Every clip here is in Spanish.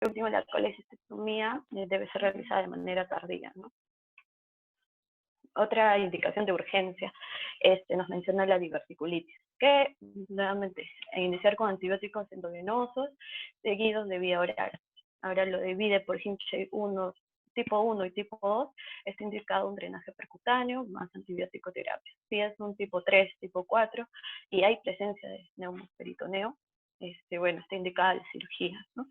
último, la colecistectomía debe ser realizada de manera tardía, ¿no? Otra indicación de urgencia nos menciona la diverticulitis, que nuevamente iniciar con antibióticos endovenosos seguidos de vía oral. Ahora lo divide por hinche 1, tipo 1 y tipo 2, está indicado un drenaje percutáneo más antibiótico terapia. Si es un tipo 3, tipo 4 y hay presencia de neumoperitoneo, bueno, está indicada la cirugía, ¿no?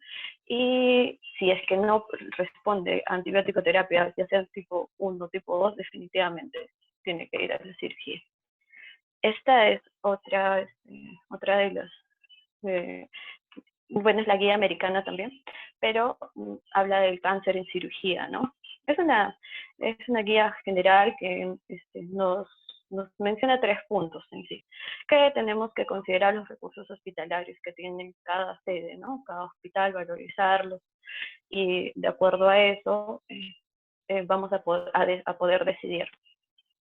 Y si es que no responde a antibiótico terapia, ya sea tipo 1 o tipo 2, definitivamente tiene que ir a la cirugía. Esta es otra de las, bueno, es la guía americana también, pero habla del cáncer en cirugía, ¿no? Es una guía general que nos menciona 3 puntos en sí, que tenemos que considerar los recursos hospitalarios que tiene cada sede, ¿no? Cada hospital, valorizarlos, y de acuerdo a eso vamos a poder decidir.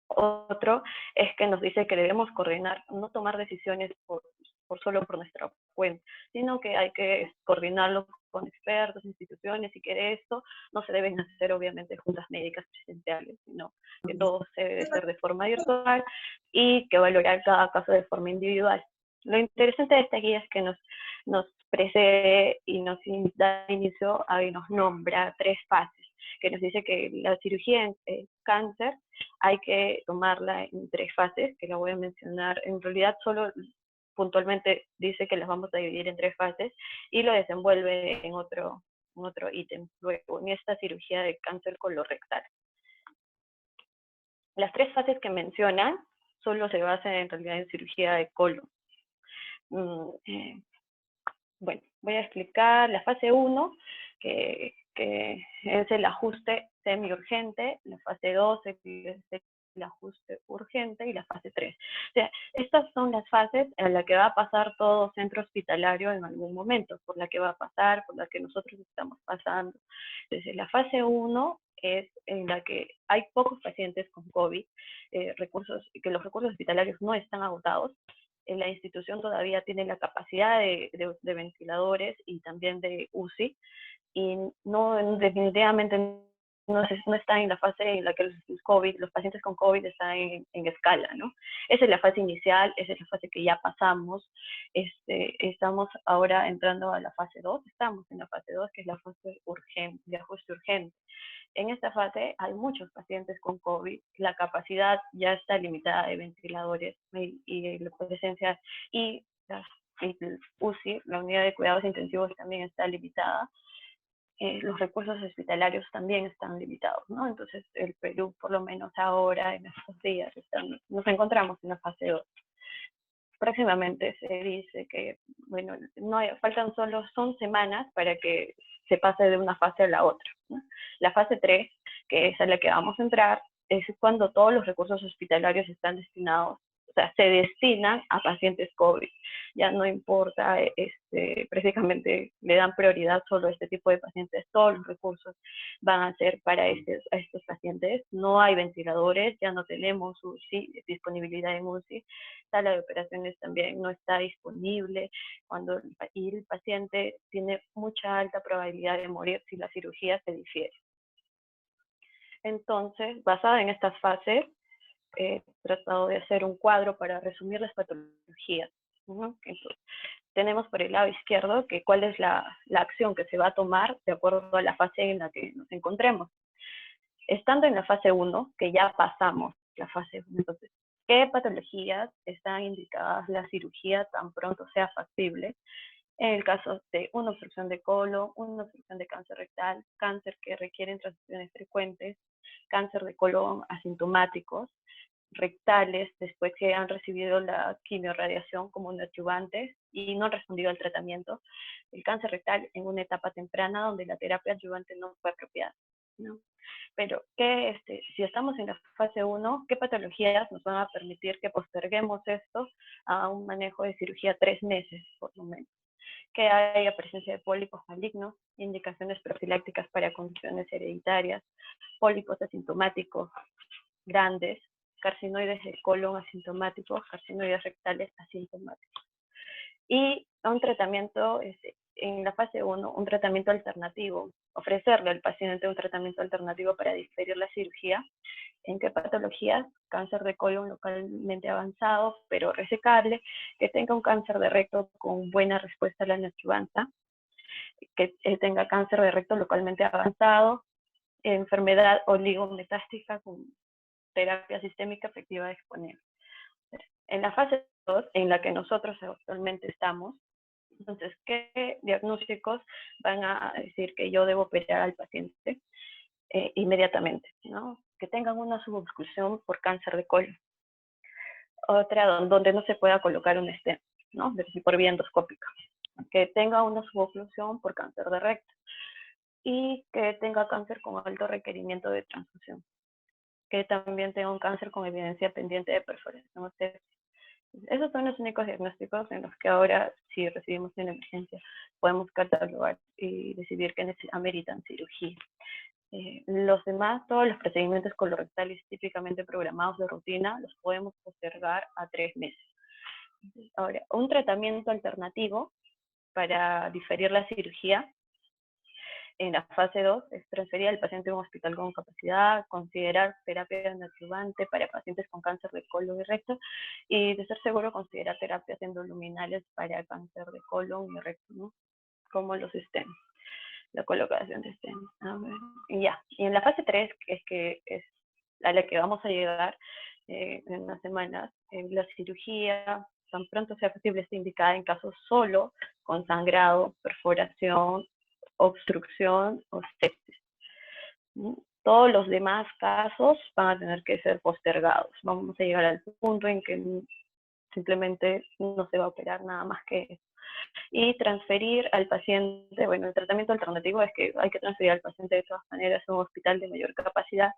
Otro es que nos dice que debemos coordinar, no tomar decisiones solo por nuestra cuenta, sino que hay que coordinarlo con expertos, instituciones, y que esto no se deben hacer obviamente juntas médicas presenciales, sino que todo se debe hacer de forma virtual y que valorar cada caso de forma individual. Lo interesante de esta guía es que nos precede y nos da inicio y nos nombra 3 fases, que nos dice que la cirugía en cáncer hay que tomarla en 3 fases, que la voy a mencionar. En realidad solo puntualmente dice que las vamos a dividir en 3 fases y lo desenvuelve en otro ítem. Luego, en esta cirugía de cáncer colorectal. Las 3 fases que mencionan solo se basan en realidad en cirugía de colon. Bueno, voy a explicar la fase 1, que es el ajuste semiurgente, la fase 2 es el ajuste urgente y la fase 3. O sea, estas son las fases en las que va a pasar todo centro hospitalario en algún momento, por la que va a pasar, por la que nosotros estamos pasando. Entonces, la fase 1 es en la que hay pocos pacientes con COVID, que los recursos hospitalarios no están agotados, la institución todavía tiene la capacidad de ventiladores y también de UCI, y no, definitivamente no está en la fase en la que los pacientes con COVID están en escala, ¿no? Esa es la fase inicial, esa es la fase que ya pasamos. Estamos ahora entrando a la fase 2, estamos en la fase 2, que es la fase urgente, de ajuste urgente. En esta fase hay muchos pacientes con COVID, la capacidad ya está limitada de ventiladores y la presencia, y el UCI, la unidad de cuidados intensivos, también está limitada. Los recursos hospitalarios también están limitados, ¿no? Entonces el Perú, por lo menos ahora, en estos días, nos encontramos en la fase 2. Próximamente se dice que, bueno, son semanas para que se pase de una fase a la otra, ¿no? La fase 3, que es a la que vamos a entrar, es cuando todos los recursos hospitalarios están destinados, o sea, se destinan a pacientes COVID. Ya no importa, prácticamente le dan prioridad solo a este tipo de pacientes, todos los recursos van a ser para estos pacientes. No hay ventiladores, ya no tenemos UCI, disponibilidad en UCI, sala de operaciones también no está disponible, y el paciente tiene mucha alta probabilidad de morir si la cirugía se difiere. Entonces, basada en estas fases, he tratado de hacer un cuadro para resumir las patologías, ¿no? Entonces, tenemos por el lado izquierdo cuál es la acción que se va a tomar de acuerdo a la fase en la que nos encontremos. Estando en la fase 1, que ya pasamos la fase 1, entonces, ¿qué patologías están indicadas la cirugía tan pronto sea factible? En el caso de una obstrucción de colon, una obstrucción de cáncer rectal, cáncer que requieren transfusiones frecuentes, cáncer de colon asintomáticos, rectales después que han recibido la quimiorradiación como un adyuvante y no han respondido al tratamiento, el cáncer rectal en una etapa temprana donde la terapia adyuvante no fue apropiada, ¿no? Pero si estamos en la fase 1, ¿qué patologías nos van a permitir que posterguemos esto a un manejo de cirugía 3 meses, por lo menos? Que haya presencia de pólipos malignos, indicaciones profilácticas para condiciones hereditarias, pólipos asintomáticos grandes, carcinoides del colon asintomáticos, carcinoides rectales asintomáticos. Y un tratamiento en la fase 1 un tratamiento alternativo, ofrecerle al paciente un tratamiento alternativo para diferir la cirugía. ¿En qué patologías? Cáncer de colon localmente avanzado, pero resecable, que tenga un cáncer de recto con buena respuesta a la neoadjuvanta, que tenga cáncer de recto localmente avanzado, enfermedad oligometástica con terapia sistémica efectiva disponible. En la fase 2, en la que nosotros actualmente estamos, entonces, ¿qué diagnósticos van a decir que yo debo operar al paciente inmediatamente? ¿No? Que tengan una suboclusión por cáncer de colon. Otra donde no se pueda colocar un stent, ¿no? Es decir, por vía endoscópica. Que tenga una suboclusión por cáncer de recto. Y que tenga cáncer con alto requerimiento de transfusión. Que también tenga un cáncer con evidencia pendiente de perforación. Esos son los únicos diagnósticos en los que ahora, si recibimos una emergencia, podemos catalogar y decidir que ameritan cirugía. Los demás, todos los procedimientos colorectales típicamente programados de rutina, los podemos postergar a 3 meses. Ahora, un tratamiento alternativo para diferir la cirugía en la fase 2 es transferir al paciente a un hospital con capacidad, considerar terapia neoadjuvante para pacientes con cáncer de colon y recto, y de ser seguro considerar terapias endoluminales para cáncer de colon y recto, ¿no? Como los stents, la colocación de stents. Y ya, y en la fase 3, que es a la que vamos a llegar en unas semanas, la cirugía, tan pronto sea posible, está indicada en casos solo con sangrado, perforación, obstrucción o sepsis. Todos los demás casos van a tener que ser postergados. Vamos a llegar al punto en que simplemente no se va a operar nada más que eso. Y transferir al paciente, bueno, el tratamiento alternativo es que hay que transferir al paciente de todas maneras a un hospital de mayor capacidad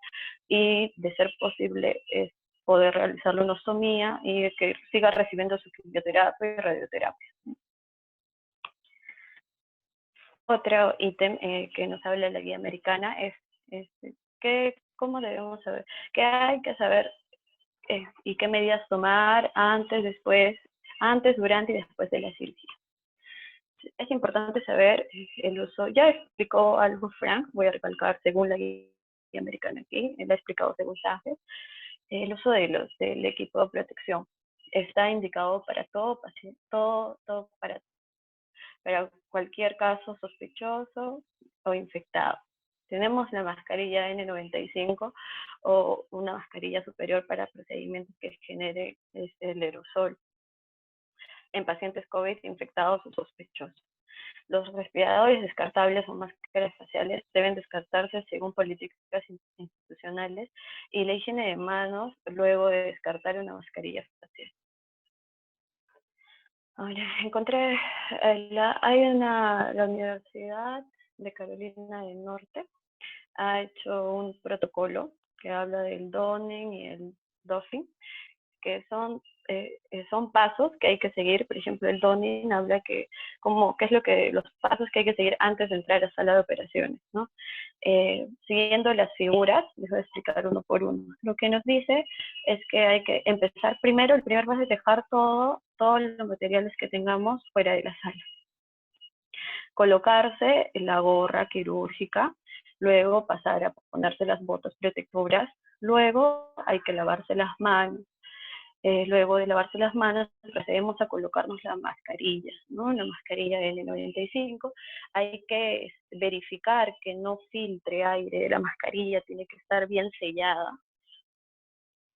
y, de ser posible, es poder realizarle una ostomía y que siga recibiendo su quimioterapia y radioterapia. Otro ítem que nos habla la guía americana es cómo debemos saber, qué hay que saber y qué medidas tomar antes, durante y después de la cirugía. Es importante saber el uso, ya explicó algo Frank, voy a recalcar según la guía americana aquí, él ha explicado según SAGE, el uso del equipo de protección está indicado para todo paciente, para cualquier caso sospechoso o infectado. Tenemos la mascarilla N95 o una mascarilla superior para procedimientos que genere el aerosol en pacientes COVID infectados o sospechosos. Los respiradores descartables o máscaras faciales deben descartarse según políticas institucionales y la higiene de manos luego de descartar una mascarilla facial. Ahora, encontré, la Universidad de Carolina del Norte ha hecho un protocolo que habla del donning y el doffing, que son pasos que hay que seguir. Por ejemplo, el donning habla los pasos que hay que seguir antes de entrar a la sala de operaciones, ¿no? Siguiendo las figuras, les voy a explicar uno por uno. Lo que nos dice es que hay que empezar primero, el primer paso es dejar todos los materiales que tengamos fuera de la sala. Colocarse la gorra quirúrgica, luego pasar a ponerse las botas protectoras, luego hay que lavarse las manos. Luego de lavarse las manos, procedemos a colocarnos la mascarilla, ¿no? La mascarilla N95. Hay que verificar que no filtre aire de la mascarilla, tiene que estar bien sellada.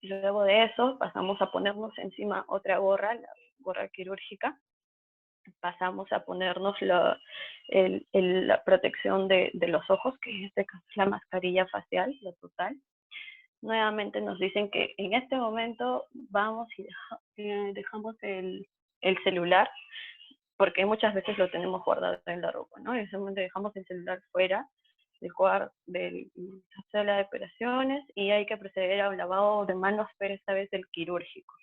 Luego de eso, pasamos a ponernos encima otra gorra, la gorra quirúrgica. Pasamos a ponernos la protección de los ojos, que en este caso es la mascarilla facial, la total. Nuevamente nos dicen que en este momento vamos y dejamos el celular, porque muchas veces lo tenemos guardado en la ropa, ¿no? En ese momento dejamos el celular fuera de la sala de operaciones y hay que proceder a un lavado de manos, pero esta vez el quirúrgico.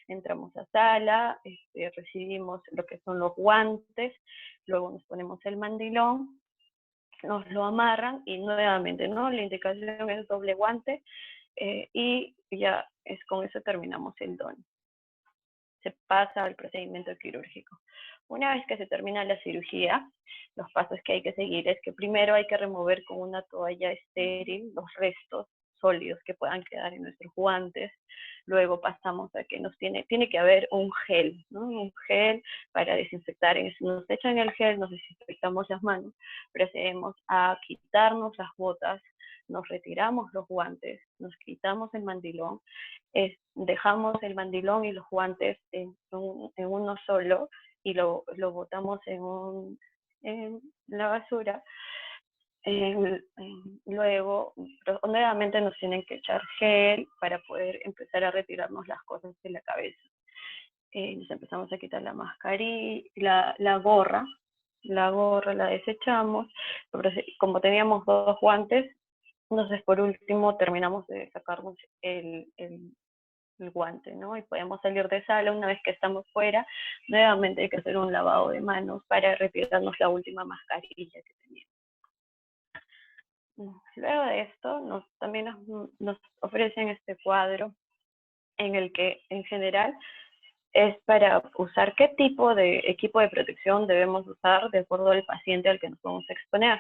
Entramos a sala, recibimos lo que son los guantes, luego nos ponemos el mandilón, nos lo amarran y nuevamente, ¿no? La indicación es doble guante y ya con eso terminamos el don. se pasa al procedimiento quirúrgico. Una vez que se termina la cirugía, los pasos que hay que seguir es que primero hay que remover con una toalla estéril los restos sólidos que puedan quedar en nuestros guantes. Luego pasamos a que tiene que haber un gel, ¿no? Un gel para desinfectar. Nos echan el gel, nos desinfectamos las manos, procedemos a quitarnos las botas, nos retiramos los guantes, nos quitamos el mandilón, dejamos el mandilón y los guantes en uno solo y lo botamos en la basura. Luego, nuevamente nos tienen que echar gel para poder empezar a retirarnos las cosas de la cabeza. Nos empezamos a quitar la mascarilla, la gorra la desechamos. Como teníamos dos guantes, entonces por último terminamos de sacarnos el guante, ¿no? Y podemos salir de sala. Una vez que estamos fuera, nuevamente hay que hacer un lavado de manos para retirarnos la última mascarilla que teníamos. Luego de esto, también nos ofrecen este cuadro en el que, en general, es para usar qué tipo de equipo de protección debemos usar de acuerdo al paciente al que nos vamos a exponer.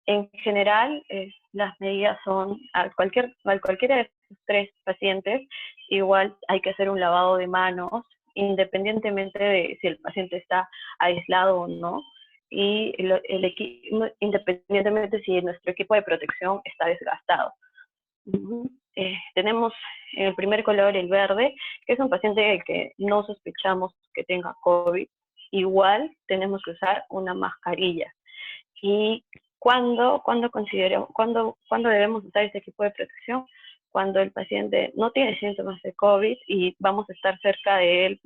En general, las medidas son, a cualquiera de estos tres pacientes, igual hay que hacer un lavado de manos, independientemente de si el paciente está aislado o no, y independientemente si nuestro equipo de protección está desgastado. Tenemos en el primer color el verde, que es un paciente del que no sospechamos que tenga COVID. Igual tenemos que usar una mascarilla. ¿Y cuándo debemos usar este equipo de protección? Cuando el paciente no tiene síntomas de COVID y vamos a estar cerca de él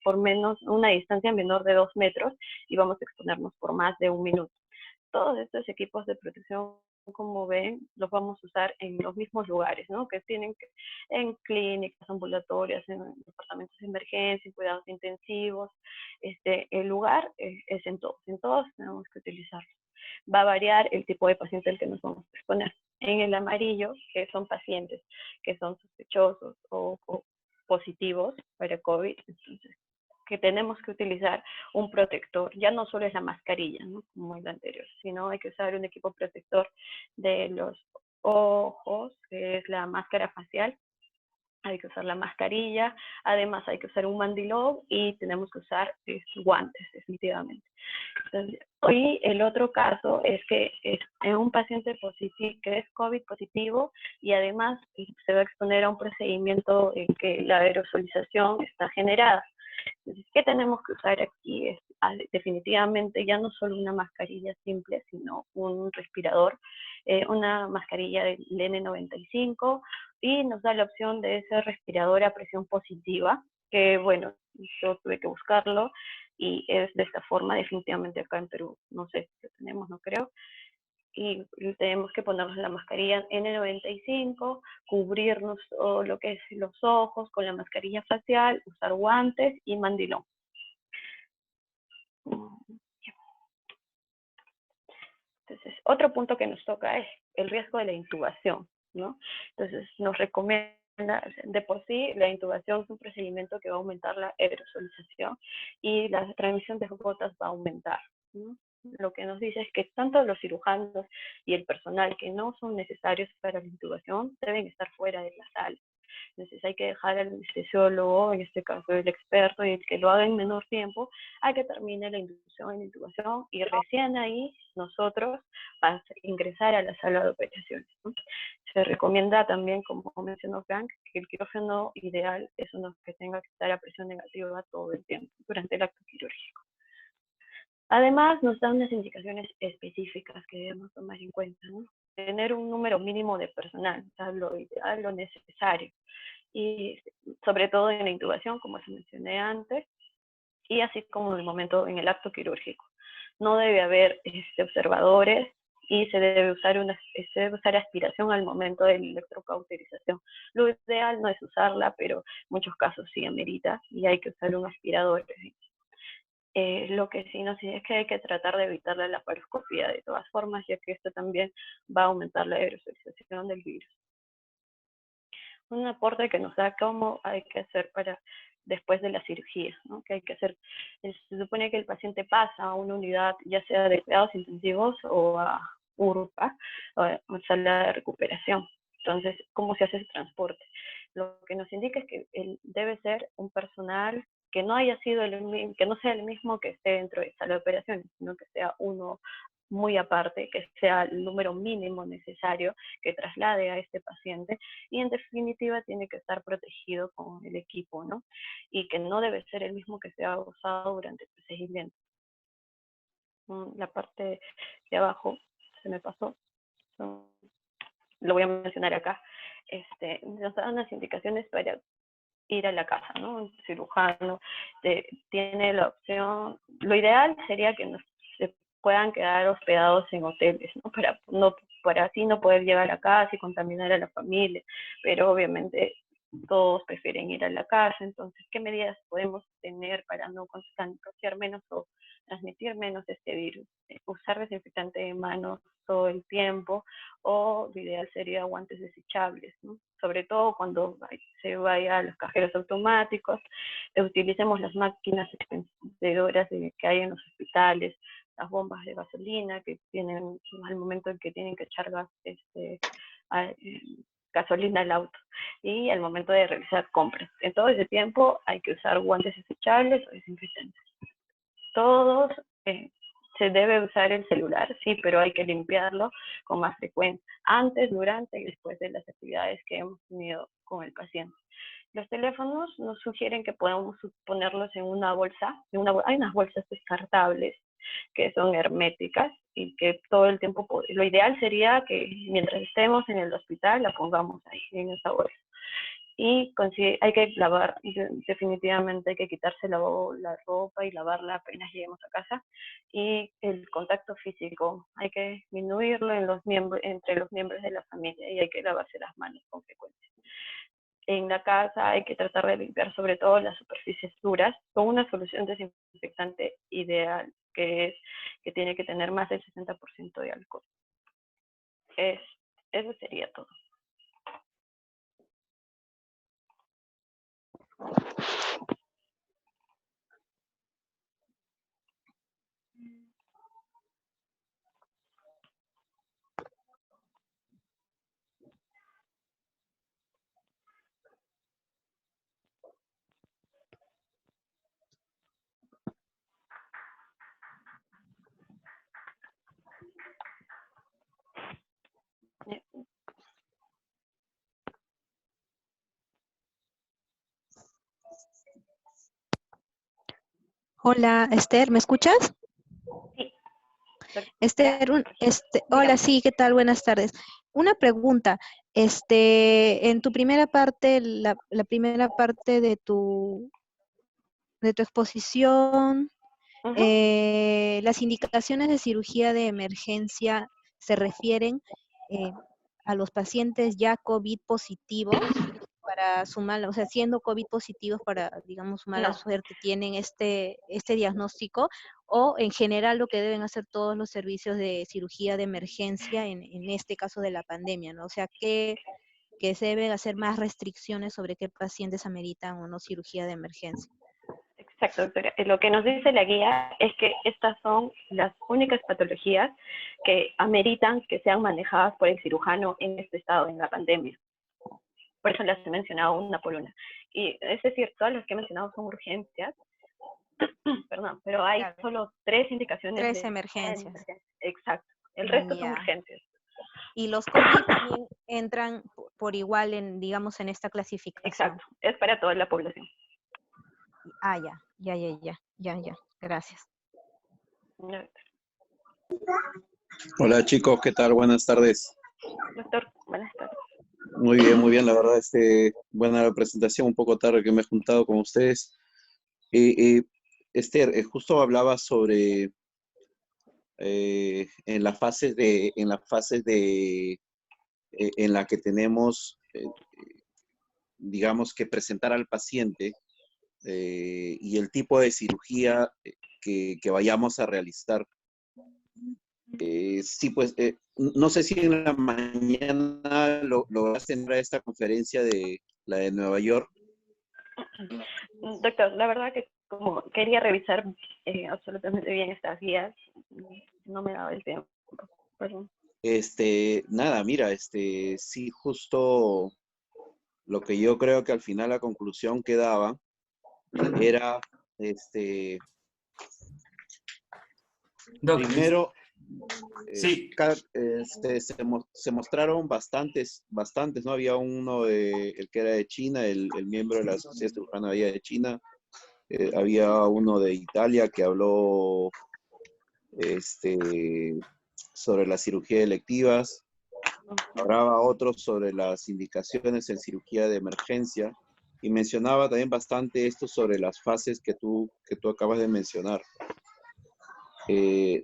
por una distancia menor de 2 metros y vamos a exponernos por más de 1 minuto. Todos estos equipos de protección, como ven, los vamos a usar en los mismos lugares, ¿no? En clínicas ambulatorias, en departamentos de emergencia, en cuidados intensivos. El lugar es en todos tenemos que utilizarlo. Va a variar el tipo de paciente al que nos vamos a exponer. En el amarillo, que son pacientes que son sospechosos o positivos para COVID, entonces, que tenemos que utilizar un protector. Ya no solo es la mascarilla, ¿no? Como el anterior, sino hay que usar un equipo protector de los ojos, que es la máscara facial. Hay que usar la mascarilla, además hay que usar un mandilón y tenemos que usar guantes, definitivamente. Entonces, y el otro caso es que es un paciente positivo, que es COVID positivo y además se va a exponer a un procedimiento en que la aerosolización está generada. Entonces, ¿qué tenemos que usar aquí? Es definitivamente ya no solo una mascarilla simple, sino un respirador, una mascarilla del N95, y nos da la opción de ese respirador a presión positiva, que bueno, yo tuve que buscarlo, y es de esta forma. Definitivamente acá en Perú, no sé si lo tenemos, no creo, y tenemos que ponernos la mascarilla N95, cubrirnos todo lo que es los ojos con la mascarilla facial, usar guantes y mandilón. Entonces, otro punto que nos toca es el riesgo de la intubación, ¿no? Entonces, nos recomienda, de por sí, la intubación es un procedimiento que va a aumentar la aerosolización y la transmisión de gotas va a aumentar, ¿no? Lo que nos dice es que tanto los cirujanos y el personal que no son necesarios para la intubación deben estar fuera de la sala. Entonces hay que dejar al anestesiólogo, en este caso el experto, y el que lo haga en menor tiempo, a que termine la inducción y la intubación, y recién ahí nosotros vamos a ingresar a la sala de operaciones, ¿no? Se recomienda también, como mencionó Frank, que el quirófano ideal es uno que tenga que estar a presión negativa todo el tiempo durante el acto quirúrgico. Además, nos dan unas indicaciones específicas que debemos tomar en cuenta, ¿no? Tener un número mínimo de personal, o sea, lo ideal, lo necesario, y sobre todo en la intubación, como se mencioné antes, y así como en el momento, en el acto quirúrgico. No debe haber observadores y se debe usar aspiración al momento de la electrocauterización. Lo ideal no es usarla, pero en muchos casos sí amerita y hay que usar un aspirador. Lo que sí nos dice es que hay que tratar de evitar la laparoscopía de todas formas, ya que esto también va a aumentar la aerosolización del virus. Un aporte que nos da cómo hay que hacer para después de la cirugía, ¿no? Que hay que hacer. Se supone que el paciente pasa a una unidad, ya sea de cuidados intensivos o a URPA, o a sala de recuperación. Entonces, ¿cómo se hace ese transporte? Lo que nos indica es que debe ser un personal que no haya sido que no sea el mismo que esté dentro de sala de operaciones, sino que sea uno muy aparte, que sea el número mínimo necesario que traslade a este paciente, y en definitiva tiene que estar protegido con el equipo, ¿no? Y que no debe ser el mismo que se ha usado durante el procedimiento. La parte de abajo se me pasó, lo voy a mencionar acá. Nos dan las indicaciones para ir a la casa, ¿no? Un cirujano tiene la opción, lo ideal sería que se puedan quedar hospedados en hoteles, ¿no? Para así no poder llegar a la casa y contaminar a la familia, pero obviamente todos prefieren ir a la casa. Entonces, ¿qué medidas podemos tener para no contagiar menos o transmitir menos este virus? Usar desinfectante de manos todo el tiempo, o lo ideal sería guantes desechables, ¿no? Sobre todo cuando se vaya a los cajeros automáticos, utilicemos las máquinas expendedoras que hay en los hospitales, las bombas de gasolina que tienen al momento en que tienen que echar gasolina al auto, y al momento de realizar compras. En todo ese tiempo hay que usar guantes desechables o desinfectantes. Todos se debe usar el celular, sí, pero hay que limpiarlo con más frecuencia, antes, durante y después de las actividades que hemos tenido con el paciente. Los teléfonos nos sugieren que podemos ponerlos en una bolsa, hay unas bolsas descartables que son herméticas y que todo el tiempo, lo ideal sería que mientras estemos en el hospital la pongamos ahí, en esa bolsa. Y hay que lavar, definitivamente hay que quitarse la ropa y lavarla apenas lleguemos a casa. Y el contacto físico, hay que disminuirlo entre los miembros de la familia, y hay que lavarse las manos con frecuencia. En la casa hay que tratar de limpiar sobre todo las superficies duras con una solución desinfectante ideal, que tiene que tener más del 60% de alcohol. Eso sería todo. Hola, Esther, ¿me escuchas? Sí. Esther, hola, sí, ¿qué tal? Buenas tardes. Una pregunta, en tu primera parte, la primera parte de tu exposición, las indicaciones de cirugía de emergencia se refieren a los pacientes ya COVID positivos, para su mala, o sea, siendo COVID positivos para, digamos, su mala suerte, tienen este diagnóstico, o en general lo que deben hacer todos los servicios de cirugía de emergencia en este caso de la pandemia, ¿no? O sea, que se deben hacer más restricciones sobre qué pacientes ameritan o no cirugía de emergencia. Exacto, doctora. Lo que nos dice la guía es que estas son las únicas patologías que ameritan que sean manejadas por el cirujano en este estado, en la pandemia. Por eso las he mencionado una por una. Y es decir, todas las que he mencionado son urgencias, perdón, pero hay solo 3 indicaciones. 3 emergencias. Exacto. El resto son urgencias. Y los COVID también entran por igual digamos, en esta clasificación. Exacto, es para toda la población. Ya. Gracias. Hola chicos, ¿qué tal? Buenas tardes. Doctor, buenas tardes. Muy bien, la verdad, buena la presentación, un poco tarde que me he juntado con ustedes. Esther, justo hablaba sobre en las fases en la que tenemos, digamos, que presentar al paciente y el tipo de cirugía que vayamos a realizar. Sí, pues, no sé si en la mañana lograste entrar a esta conferencia de la de Nueva York. Doctor, la verdad que como quería revisar absolutamente bien estas guías, no me daba el tiempo. Perdón. Nada, mira, sí, justo lo que yo creo que al final la conclusión que daba era, Doc, primero, sí, se mostraron bastantes, ¿no? Había uno, el que era de China, el miembro de la Sociedad Cirujana de China, había uno de Italia que habló, sobre las cirugías electivas, hablaba otro sobre las indicaciones en cirugía de emergencia, y mencionaba también bastante esto sobre las fases que tú acabas de mencionar.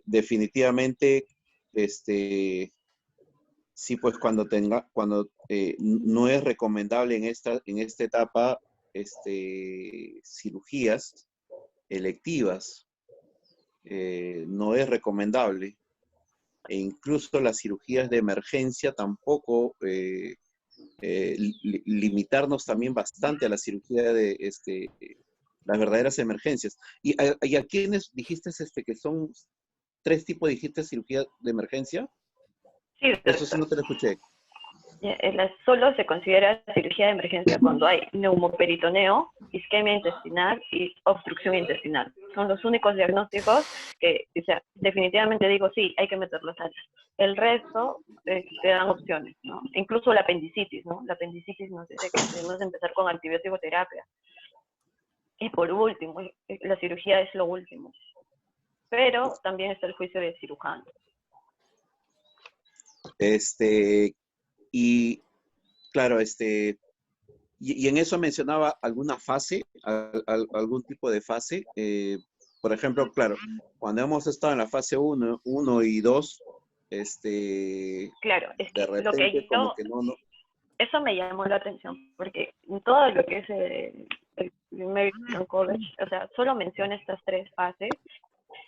Definitivamente, sí, pues cuando no es recomendable en esta etapa, cirugías electivas, no es recomendable, e incluso las cirugías de emergencia tampoco, limitarnos también bastante a la cirugía de las verdaderas emergencias. ¿Y a quiénes dijiste que son tres tipos, dijiste, cirugía de emergencia? Sí, Eso sí doctor. no te lo escuché. Solo se considera cirugía de emergencia cuando hay neumoperitoneo, isquemia intestinal y obstrucción intestinal. Son los únicos diagnósticos que, o sea, definitivamente digo, sí, hay que meterlos ahí. El resto te dan opciones, ¿no? Incluso la apendicitis, ¿no? La apendicitis nos dice que debemos empezar con antibiótico-terapia. Y por último, la cirugía es lo último. Pero también está el juicio de cirujano. Y claro, y en eso mencionaba alguna fase, algún tipo de fase. Por ejemplo, claro, cuando hemos estado en la fase 1 y 2, Claro, es de que lo repente que como yo, que no. eso me llamó la atención, porque en todo lo que es el American College, o sea, solo menciona estas tres fases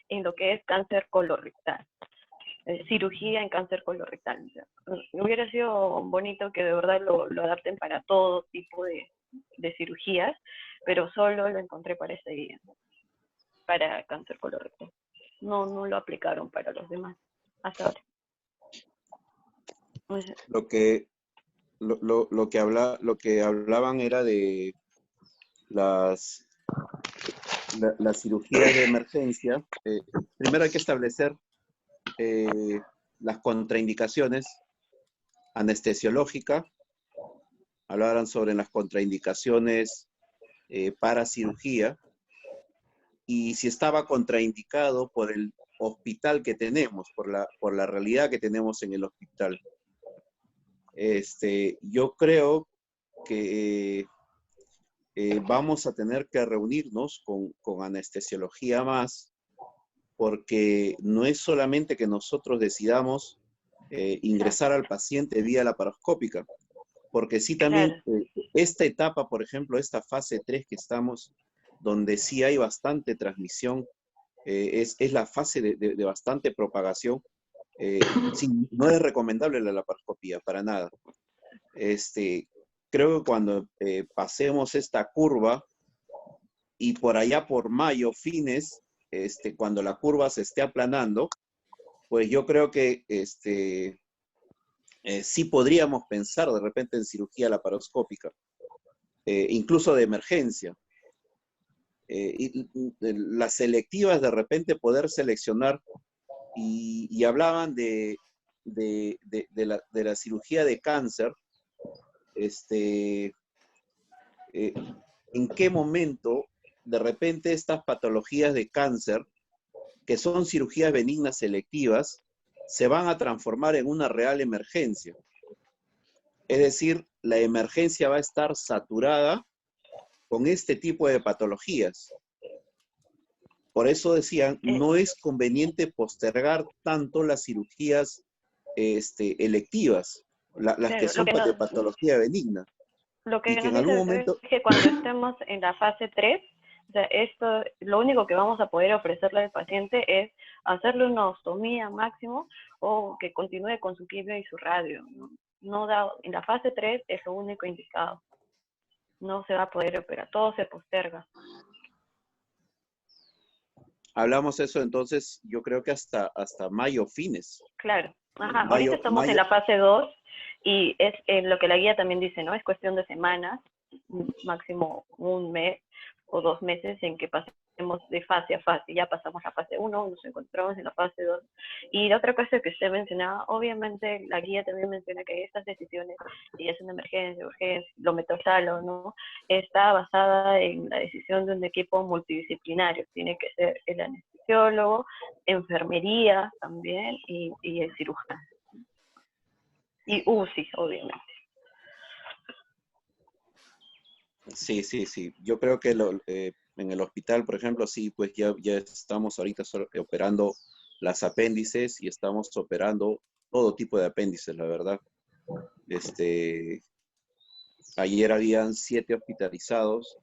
en lo que es cáncer colorectal, cirugía en cáncer colorectal. O sea, hubiera sido bonito que de verdad lo adapten para todo tipo de cirugías, pero solo lo encontré para este día, para cáncer colorectal. No lo aplicaron para los demás hasta ahora. O sea, Lo que hablaban era de las cirugías de emergencia. Primero hay que establecer las contraindicaciones anestesiológicas. Hablaron sobre las contraindicaciones para cirugía, y si estaba contraindicado por el hospital que tenemos, por la realidad que tenemos en el hospital. Yo creo que vamos a tener que reunirnos con anestesiología más, porque no es solamente que nosotros decidamos ingresar al paciente vía laparoscópica, porque sí también claro, esta etapa, por ejemplo, esta fase 3 que estamos, donde sí hay bastante transmisión, es la fase de bastante propagación. Sí, no es recomendable la laparoscopía, para nada. Creo que cuando pasemos esta curva, y por allá por mayo, fines, cuando la curva se esté aplanando, pues yo creo que sí podríamos pensar de repente en cirugía laparoscópica, incluso de emergencia. Las selectivas de repente poder seleccionar, y hablaban de la cirugía de cáncer, en qué momento de repente estas patologías de cáncer, que son cirugías benignas selectivas, se van a transformar en una real emergencia. Es decir, la emergencia va a estar saturada con este tipo de patologías. Por eso decían, no es conveniente postergar tanto las cirugías electivas, las que claro, son de patología benigna, lo que y que nos en dice algún el doctor momento, es que cuando estemos en la fase 3, o sea, esto, lo único que vamos a poder ofrecerle al paciente es hacerle una ostomía máximo o que continúe con su quimio y su radio, ¿no? En la fase 3 es lo único indicado. no se va a poder operar, todo se posterga. Hablamos eso entonces, yo creo que hasta mayo fines. Claro, ajá, Mayo, ahorita estamos en mayo, la fase 2 y es lo que la guía también dice, ¿no? Es cuestión de semanas, máximo un mes o 2 meses en que pasemos de fase a fase. Ya pasamos la fase 1, nos encontramos en la fase 2. Y la otra cosa que usted mencionaba, obviamente la guía también menciona que estas decisiones, si es una emergencia, urgencia, lo metrosal o no, está basada en la decisión de un equipo multidisciplinario. Tiene que ser el anestesiólogo, enfermería también y el cirujano. Y UCI, obviamente. sí. Yo creo que en el hospital, por ejemplo, sí, pues ya estamos ahorita operando las apéndices y estamos operando todo tipo de apéndices, la verdad. Ayer habían 7 hospitalizados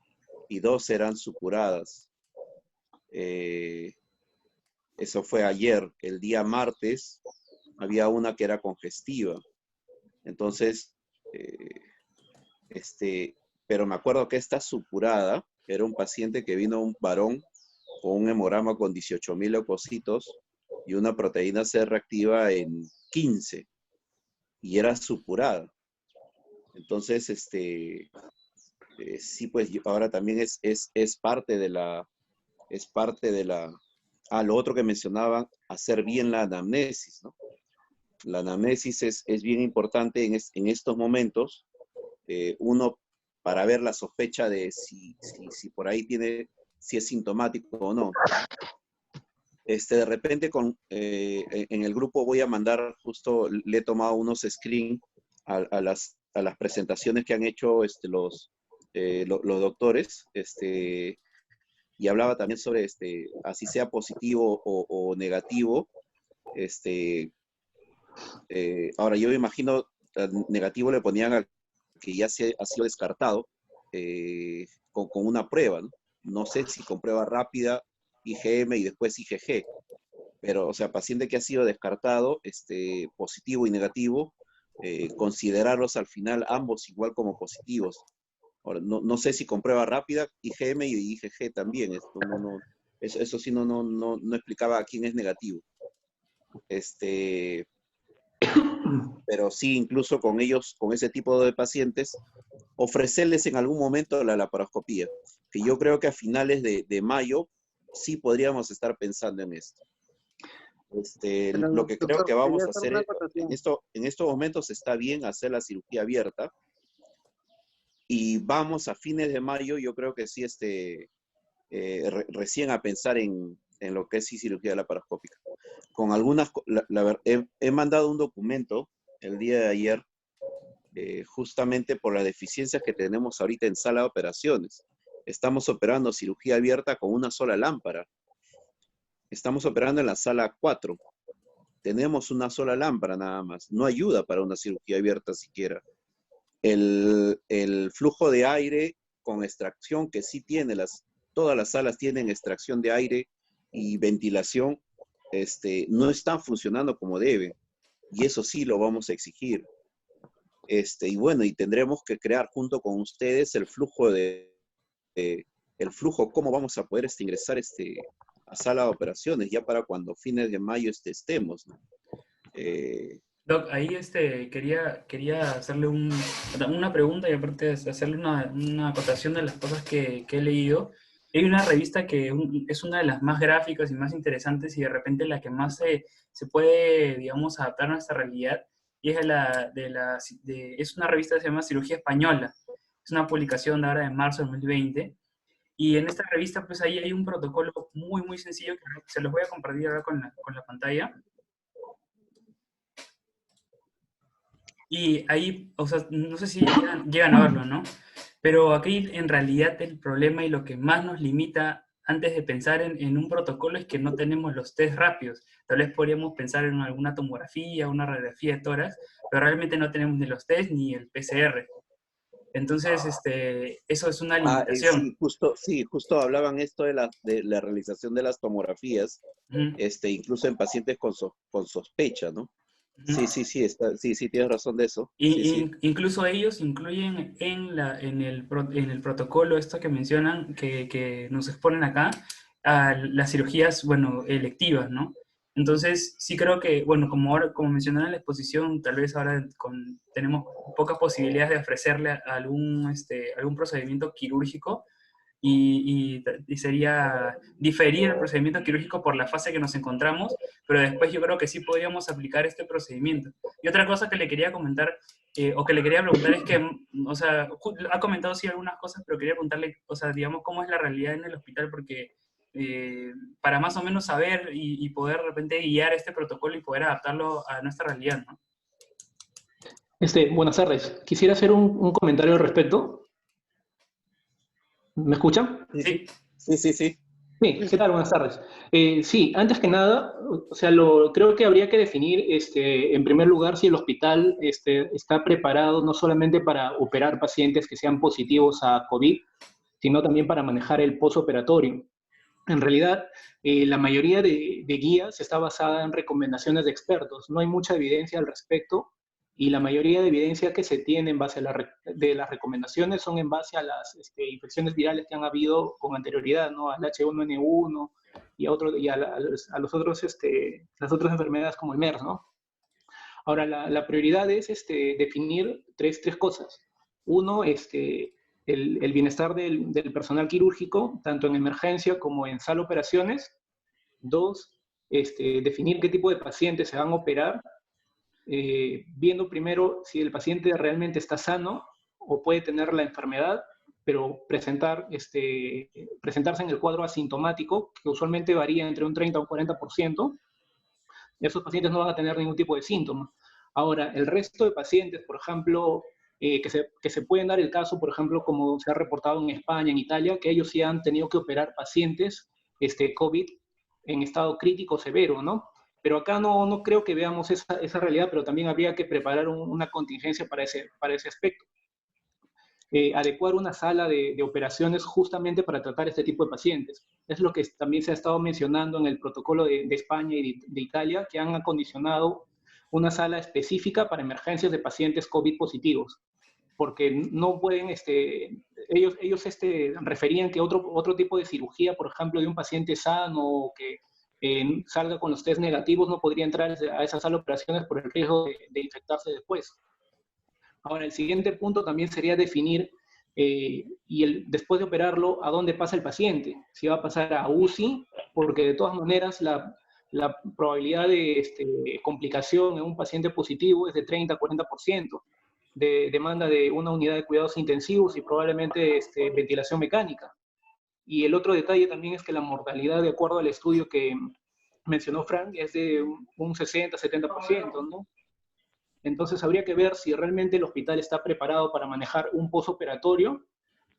y 2 eran supuradas. Eso fue ayer. El día martes había una que era congestiva. Entonces, pero me acuerdo que esta supurada era un paciente que vino, un varón con un hemograma con 18.000 leucocitos y una proteína C reactiva en 15 y era supurada. Entonces, sí, pues ahora también es parte de la, lo otro que mencionaban, hacer bien la anamnesis, ¿no? La anamnesis es bien importante en estos momentos, uno para ver la sospecha de si por ahí si es sintomático o no. De repente en el grupo voy a mandar, justo le he tomado unos screen a las presentaciones que han hecho los doctores, y hablaba también sobre así sea positivo o negativo. Ahora yo me imagino negativo le ponían al que ya ha sido descartado con una prueba, ¿no? No sé si con prueba rápida, IgM y después IgG, pero, o sea, paciente que ha sido descartado, positivo y negativo, considerarlos al final ambos igual como positivos. Ahora, no sé si con prueba rápida, IgM y IgG también, eso sí no explicaba a quién es negativo. Pero sí, incluso con ellos, con ese tipo de pacientes, ofrecerles en algún momento la laparoscopía, que yo creo que a finales de mayo sí podríamos estar pensando en esto. Pero, Lo que creo doctor, que vamos quería a hacer hacer una acotación. en estos momentos está bien hacer la cirugía abierta y vamos a fines de mayo, yo creo que sí, recién a pensar en lo que es cirugía laparoscópica. Con algunas, he mandado un documento el día de ayer justamente por las deficiencias que tenemos ahorita en sala de operaciones. Estamos operando cirugía abierta con una sola lámpara. Estamos operando en la sala 4. Tenemos una sola lámpara nada más. No ayuda para una cirugía abierta siquiera. El flujo de aire con extracción que sí tiene, todas las salas tienen extracción de aire y ventilación, no están funcionando como deben. Y eso sí lo vamos a exigir. Y bueno, y tendremos que crear junto con ustedes el flujo cómo vamos a poder ingresar a sala de operaciones, ya para cuando fines de mayo estemos, ¿no? Doc, ahí quería hacerle una pregunta y aparte hacerle una acotación de las cosas que he leído. Hay una revista que es una de las más gráficas y más interesantes y de repente la que más se puede, digamos, adaptar a nuestra realidad, y es es una revista que se llama Cirugía Española. Es una publicación de ahora de marzo de 2020. Y en esta revista, pues ahí hay un protocolo muy, muy sencillo que se los voy a compartir ahora con la pantalla. Y ahí, o sea, no sé si llegan a verlo, ¿no? Pero aquí en realidad el problema y lo que más nos limita antes de pensar en un protocolo es que no tenemos los test rápidos. Tal vez podríamos pensar en alguna tomografía, una radiografía de tórax, pero realmente no tenemos ni los test ni el PCR. Entonces, eso es una limitación. Sí, justo hablaban esto de la realización de las tomografías, incluso en pacientes con sospecha, ¿no? Sí, sí, tienes razón de eso. Sí. Incluso ellos incluyen en el protocolo esto que mencionan, que nos exponen acá, a las cirugías, bueno, electivas, ¿no? Entonces, sí creo que, bueno, como mencionaron en la exposición, tal vez ahora tenemos pocas posibilidades de ofrecerle algún procedimiento quirúrgico, y sería diferir el procedimiento quirúrgico por la fase que nos encontramos, pero después yo creo que sí podríamos aplicar este procedimiento. Y otra cosa que le quería comentar, o que le quería preguntar es que, o sea, ha comentado sí algunas cosas, pero quería preguntarle, o sea, digamos, cómo es la realidad en el hospital, porque para más o menos saber y poder de repente guiar este protocolo y poder adaptarlo a nuestra realidad, ¿no? Buenas tardes. Quisiera hacer un comentario al respecto. ¿Me escuchan? Sí. Sí. Sí, ¿qué tal? Buenas tardes. Sí, antes que nada, o sea, creo que habría que definir, en primer lugar, si el hospital está preparado no solamente para operar pacientes que sean positivos a COVID, sino también para manejar el postoperatorio. En realidad, la mayoría de guías está basada en recomendaciones de expertos. No hay mucha evidencia al respecto, y la mayoría de evidencia que se tiene en base de las recomendaciones son en base a las infecciones virales que han habido con anterioridad, ¿no? Al H1N1 y a los otros, las otras enfermedades como el MERS, ¿no? Ahora, la prioridad es definir tres cosas. Uno, el bienestar del personal quirúrgico, tanto en emergencia como en sala de operaciones. Dos, definir qué tipo de pacientes se van a operar, viendo primero si el paciente realmente está sano o puede tener la enfermedad, pero presentarse en el cuadro asintomático, que usualmente varía entre un 30 o un 40%. Esos pacientes no van a tener ningún tipo de síntoma. Ahora, el resto de pacientes, por ejemplo, que se pueden dar el caso, por ejemplo, como se ha reportado en España, en Italia, que ellos sí han tenido que operar pacientes COVID en estado crítico severo, ¿no? Pero acá no creo que veamos esa realidad, pero también habría que preparar una contingencia para ese aspecto. Adecuar una sala de operaciones justamente para tratar este tipo de pacientes. Es lo que también se ha estado mencionando en el protocolo de España y de Italia, que han acondicionado una sala específica para emergencias de pacientes COVID positivos, porque no pueden, ellos referían que otro tipo de cirugía, por ejemplo, de un paciente sano que salga con los test negativos, no podría entrar a esa sala de operaciones por el riesgo de infectarse después. Ahora, el siguiente punto también sería definir, después de operarlo, a dónde pasa el paciente. Si va a pasar a UCI, porque de todas maneras la probabilidad de complicación en un paciente positivo es de 30 a 40%, de demanda de una unidad de cuidados intensivos y probablemente ventilación mecánica. Y el otro detalle también es que la mortalidad, de acuerdo al estudio que mencionó Frank, es de un 60-70%, ¿no? Entonces habría que ver si realmente el hospital está preparado para manejar un postoperatorio,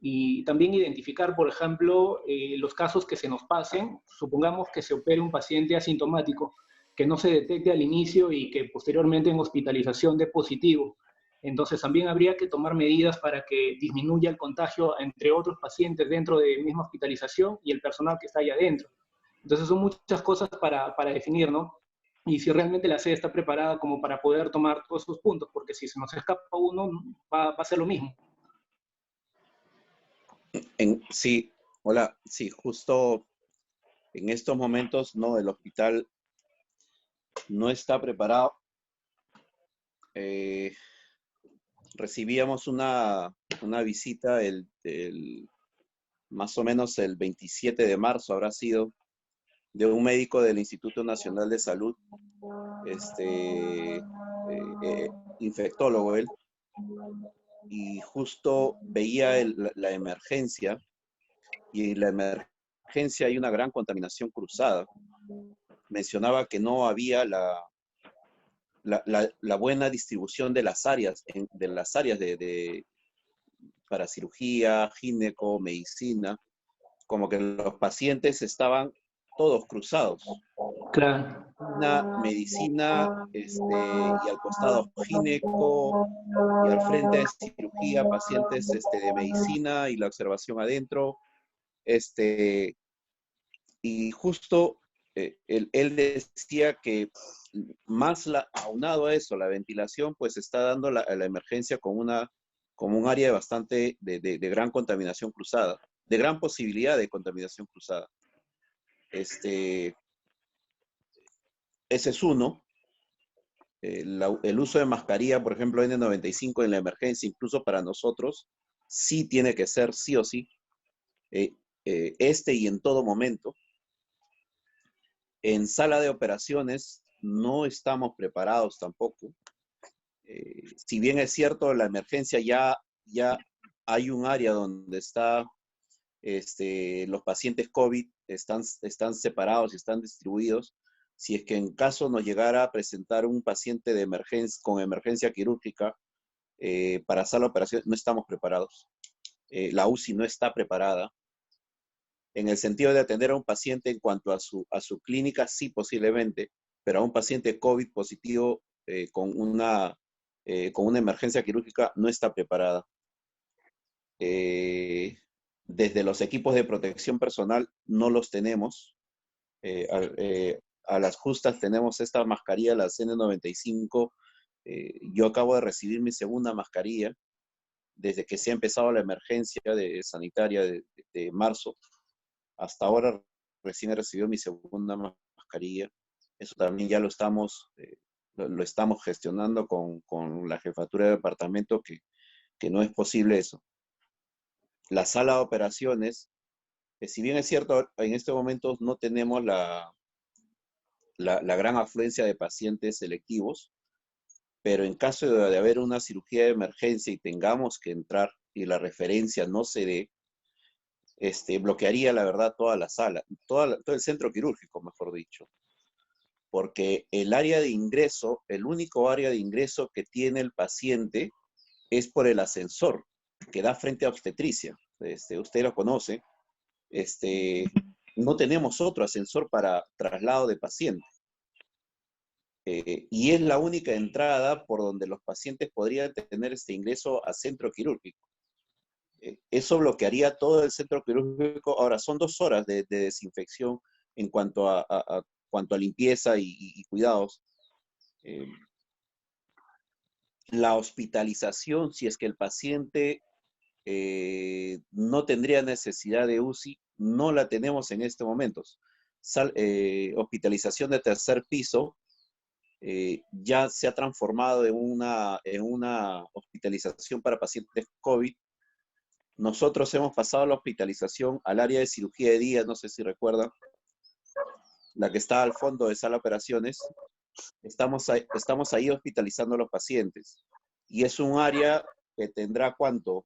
y también identificar, por ejemplo, los casos que se nos pasen. Supongamos que se opere un paciente asintomático que no se detecte al inicio y que posteriormente en hospitalización dé positivo. Entonces también habría que tomar medidas para que disminuya el contagio entre otros pacientes dentro de la misma hospitalización y el personal que está allá adentro. Entonces son muchas cosas para definir, ¿no? Y si realmente la sede está preparada como para poder tomar todos esos puntos, porque si se nos escapa uno, va a ser lo mismo. Sí, hola, sí, justo en estos momentos, no, el hospital no está preparado. Recibíamos una visita más o menos el 27 de marzo, habrá sido, de un médico del Instituto Nacional de Salud, infectólogo él, y justo veía la emergencia, y en la emergencia hay una gran contaminación cruzada. Mencionaba que no había la buena distribución de las áreas, para cirugía, gineco, medicina, como que los pacientes estaban todos cruzados. Claro. Una medicina, y al costado gineco, y al frente cirugía, pacientes de medicina y la observación adentro. Y justo él decía que aunado a eso, la ventilación, pues está dando la emergencia como un área de gran contaminación cruzada, de gran posibilidad de contaminación cruzada. Ese es uno. El uso de mascarilla, por ejemplo, N95 en la emergencia, incluso para nosotros, sí tiene que ser sí o sí, y en todo momento. En sala de operaciones no estamos preparados tampoco. Si bien es cierto, la emergencia ya hay un área donde los pacientes COVID están separados y están distribuidos. Si es que en caso nos llegara a presentar un paciente con emergencia quirúrgica para sala de operaciones, no estamos preparados. La UCI no está preparada. En el sentido de atender a un paciente en cuanto a su clínica, sí, posiblemente, pero a un paciente COVID positivo con una emergencia quirúrgica no está preparada. Desde los equipos de protección personal no los tenemos. A las justas tenemos esta mascarilla, la N95. Yo acabo de recibir mi segunda mascarilla desde que se ha empezado la emergencia sanitaria de marzo. Hasta ahora recién he recibido mi segunda mascarilla. Eso también ya lo estamos gestionando con la jefatura de departamento, que no es posible eso. La sala de operaciones, si bien es cierto, en este momento no tenemos la gran afluencia de pacientes selectivos, pero en caso de haber una cirugía de emergencia y tengamos que entrar y la referencia no se dé, bloquearía, la verdad, toda la sala, todo el centro quirúrgico, mejor dicho. Porque el área de ingreso, el único área de ingreso que tiene el paciente es por el ascensor que da frente a obstetricia. Usted lo conoce. No tenemos otro ascensor para traslado de pacientes. Y es la única entrada por donde los pacientes podrían tener este ingreso a centro quirúrgico. Eso bloquearía todo el centro quirúrgico. Ahora, son 2 horas de desinfección en cuanto a limpieza y cuidados. La hospitalización, si es que el paciente no tendría necesidad de UCI, no la tenemos en este momento. Hospitalización de tercer piso ya se ha transformado en una hospitalización para pacientes COVID. Nosotros hemos pasado la hospitalización al área de cirugía de día, no sé si recuerdan, la que está al fondo de sala de operaciones. Estamos ahí hospitalizando a los pacientes. Y es un área que tendrá, ¿cuánto?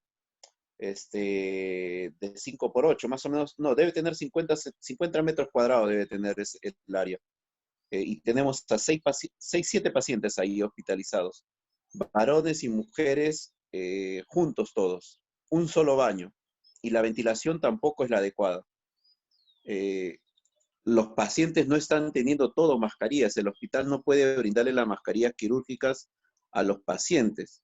De 5 por 8, más o menos. No, debe tener 50 metros cuadrados, debe tener el área. Y tenemos hasta 7 pacientes ahí hospitalizados. Varones y mujeres juntos todos. Un solo baño. Y la ventilación tampoco es la adecuada. Los pacientes no están teniendo todo mascarillas. El hospital no puede brindarle las mascarillas quirúrgicas a los pacientes.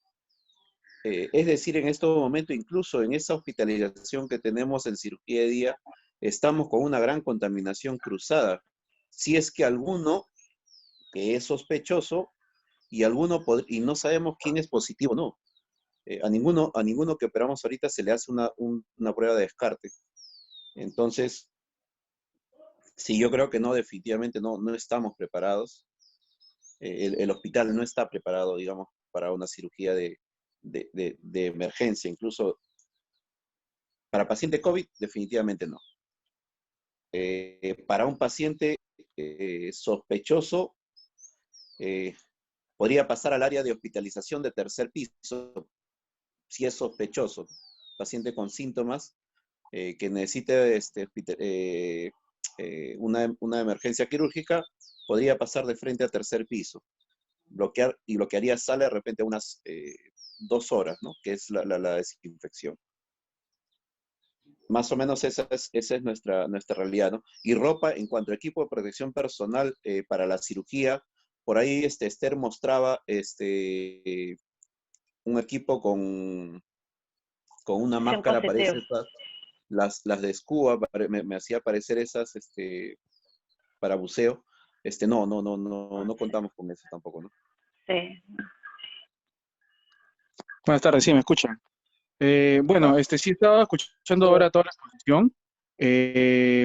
Es decir, en este momento, incluso en esa hospitalización que tenemos en cirugía de día, estamos con una gran contaminación cruzada. Si es que alguno que es sospechoso y no sabemos quién es positivo, no. A ninguno que operamos ahorita se le hace una prueba de descarte. Entonces, sí, yo creo que no, definitivamente no estamos preparados. El hospital no está preparado, digamos, para una cirugía de emergencia. Incluso para paciente COVID, definitivamente no. Para un paciente sospechoso, podría pasar al área de hospitalización de tercer piso, si es sospechoso. Paciente con síntomas que necesite una emergencia quirúrgica, podría pasar de frente a tercer piso. Bloquearía sala de repente unas 2 horas, ¿no? Que es la desinfección. Más o menos esa es nuestra realidad, ¿no? Y ropa, en cuanto a equipo de protección personal para la cirugía, por ahí Esther mostraba un equipo con una máscara, parece las de Scuba, me hacía parecer esas para buceo, no contamos con eso tampoco, ¿no? Sí. Buenas tardes, sí, me escuchan. Bueno, sí estaba escuchando ahora toda la exposición.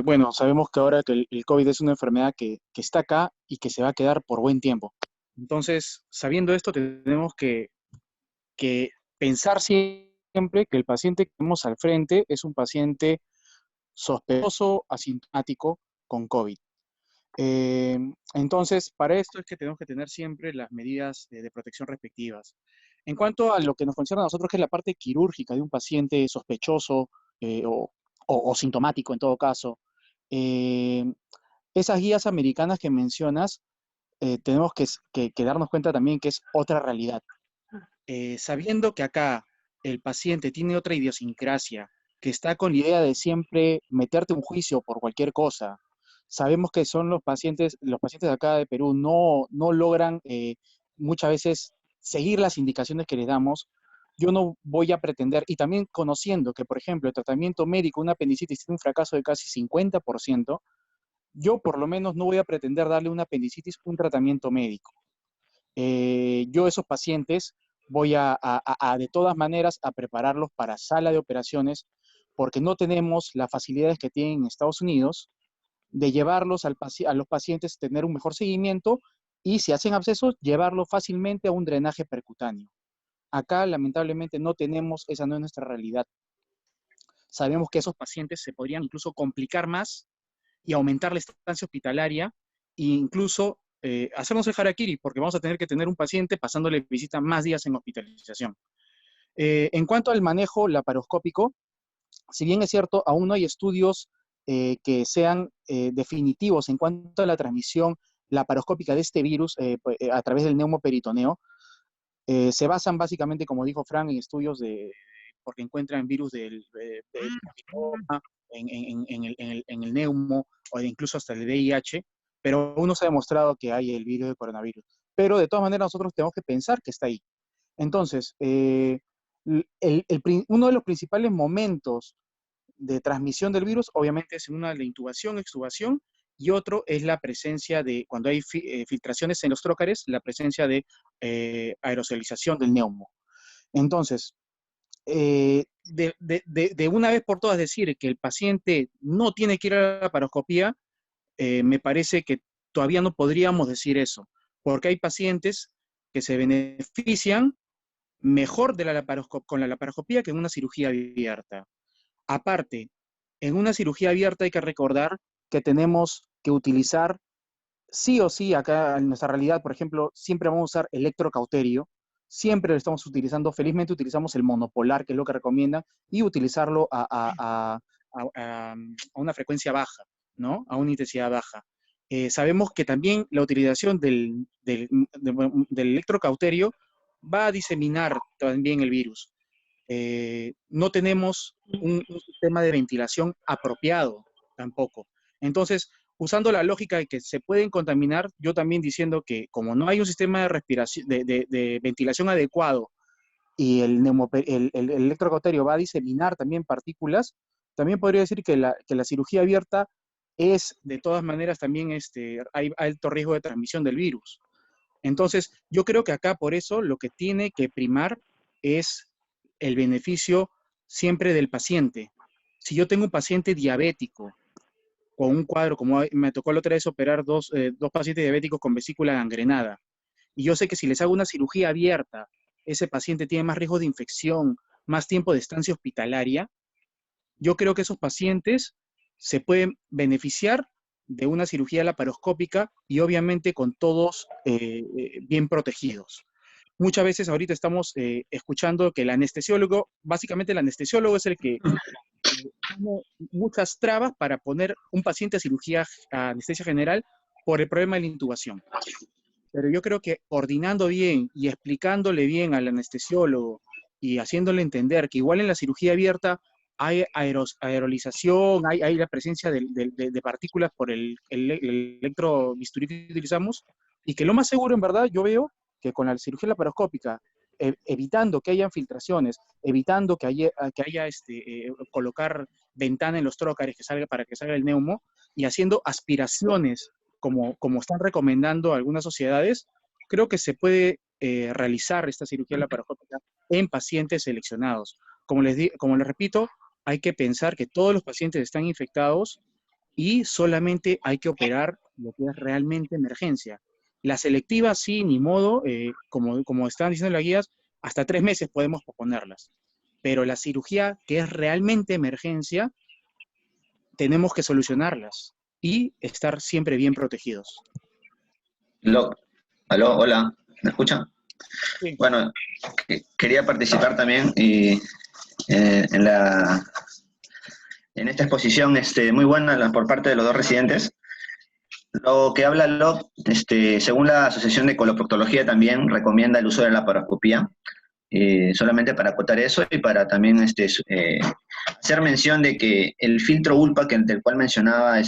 Bueno, sabemos que ahora que el COVID es una enfermedad que está acá y que se va a quedar por buen tiempo. Entonces, sabiendo esto, tenemos que pensar siempre que el paciente que tenemos al frente es un paciente sospechoso, asintomático con COVID. Entonces, para esto es que tenemos que tener siempre las medidas de protección respectivas. En cuanto a lo que nos concierne a nosotros, que es la parte quirúrgica de un paciente sospechoso o sintomático en todo caso, eh, esas guías americanas que mencionas, tenemos que darnos cuenta también que es otra realidad. Sabiendo que acá el paciente tiene otra idiosincrasia, que está con la idea de siempre meterte un juicio por cualquier cosa, sabemos que son los pacientes de acá de Perú no logran muchas veces seguir las indicaciones que les damos. Yo no voy a pretender, y también conociendo que, por ejemplo, el tratamiento médico de una apendicitis tiene un fracaso de casi 50%, yo por lo menos no voy a pretender darle una apendicitis un tratamiento médico. Yo esos pacientes voy de todas maneras a prepararlos para sala de operaciones porque no tenemos las facilidades que tienen en Estados Unidos de llevarlos a los pacientes, tener un mejor seguimiento y si hacen abscesos, llevarlos fácilmente a un drenaje percutáneo. Acá lamentablemente no tenemos, esa no es nuestra realidad. Sabemos que esos pacientes se podrían incluso complicar más y aumentar la estancia hospitalaria e incluso hacernos el harakiri, porque vamos a tener que tener un paciente pasándole visita más días en hospitalización. En cuanto al manejo laparoscópico, si bien es cierto, aún no hay estudios que sean definitivos en cuanto a la transmisión laparoscópica de este virus a través del neumoperitoneo, se basan básicamente, como dijo Frank, en estudios porque encuentran virus del papiloma, en el neumo, o incluso hasta el VIH, pero aún no se ha demostrado que hay el virus de coronavirus. Pero de todas maneras nosotros tenemos que pensar que está ahí. Entonces, uno de los principales momentos de transmisión del virus, obviamente es una la intubación, extubación, y otro es la presencia de, cuando hay filtraciones en los trócares, la presencia de aerosolización del neumo. Entonces, de una vez por todas decir que el paciente no tiene que ir a la laparoscopía, me parece que todavía no podríamos decir eso, porque hay pacientes que se benefician mejor de con la laparoscopía que en una cirugía abierta. Aparte, en una cirugía abierta hay que recordar que tenemos que utilizar sí o sí, acá en nuestra realidad, por ejemplo, siempre vamos a usar electrocauterio, siempre lo estamos utilizando, felizmente utilizamos el monopolar, que es lo que recomiendan, y utilizarlo a una frecuencia baja, ¿no? A una intensidad baja. Sabemos que también la utilización del electrocauterio va a diseminar también el virus. No tenemos un sistema de ventilación apropiado tampoco. Entonces, usando la lógica de que se pueden contaminar, yo también diciendo que como no hay un sistema de respiración, de ventilación adecuado y el electrocauterio va a diseminar también partículas, también podría decir que la cirugía abierta es, de todas maneras, también hay alto riesgo de transmisión del virus. Entonces, yo creo que acá por eso lo que tiene que primar es el beneficio siempre del paciente. Si yo tengo un paciente diabético con un cuadro, como me tocó la otra vez operar dos pacientes diabéticos con vesícula gangrenada, y yo sé que si les hago una cirugía abierta, ese paciente tiene más riesgo de infección, más tiempo de estancia hospitalaria, yo creo que esos pacientes se pueden beneficiar de una cirugía laparoscópica y obviamente con todos bien protegidos. Muchas veces ahorita estamos escuchando que el anestesiólogo, básicamente el anestesiólogo es el que tiene muchas trabas para poner un paciente a anestesia general por el problema de la intubación. Pero yo creo que coordinando bien y explicándole bien al anestesiólogo y haciéndole entender que igual en la cirugía abierta hay aerolización, hay la presencia de partículas por el electrobisturí que utilizamos, y que lo más seguro, en verdad, yo veo que con la cirugía laparoscópica, evitando que haya filtraciones, evitando que haya colocar ventana en los trócares para que salga el neumo, y haciendo aspiraciones como están recomendando algunas sociedades, creo que se puede realizar esta cirugía laparoscópica en pacientes seleccionados. Como les repito, hay que pensar que todos los pacientes están infectados y solamente hay que operar lo que es realmente emergencia. La selectiva, sí, ni modo, como están diciendo las guías, hasta 3 meses podemos posponerlas. Pero la cirugía que es realmente emergencia, tenemos que solucionarlas y estar siempre bien protegidos. Aló, hola, ¿me escuchan? Sí. Bueno, quería participar también en esta exposición muy buena por parte de los dos residentes. Lo que habla Locke, según la Asociación de Coloproctología, también recomienda el uso de la laparoscopía, solamente para acotar eso y para también hacer mención de que el filtro ULPA, del cual mencionaba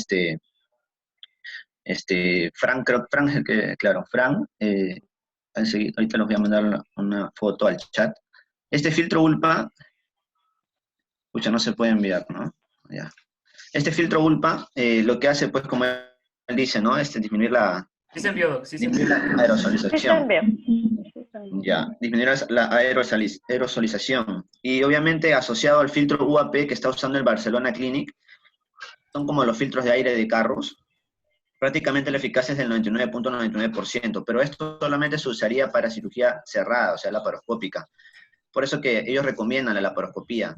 Frank, ahorita les voy a mandar una foto al chat. Este filtro ULPA, escucha, no se puede enviar, ¿no? Ya. Este filtro ULPA, lo que hace, pues, como él dice, ¿no? Disminuir la, Sí se envió, Doc, sí se envió. disminuir la Sí, está aerosolización. bien. Ya, disminuir la aerosolización. Y obviamente asociado al filtro UAP que está usando el Barcelona Clinic, son como los filtros de aire de carros. Prácticamente la eficacia es del 99.99%, pero esto solamente se usaría para cirugía cerrada, o sea, laparoscópica. Por eso que ellos recomiendan la laparoscopía.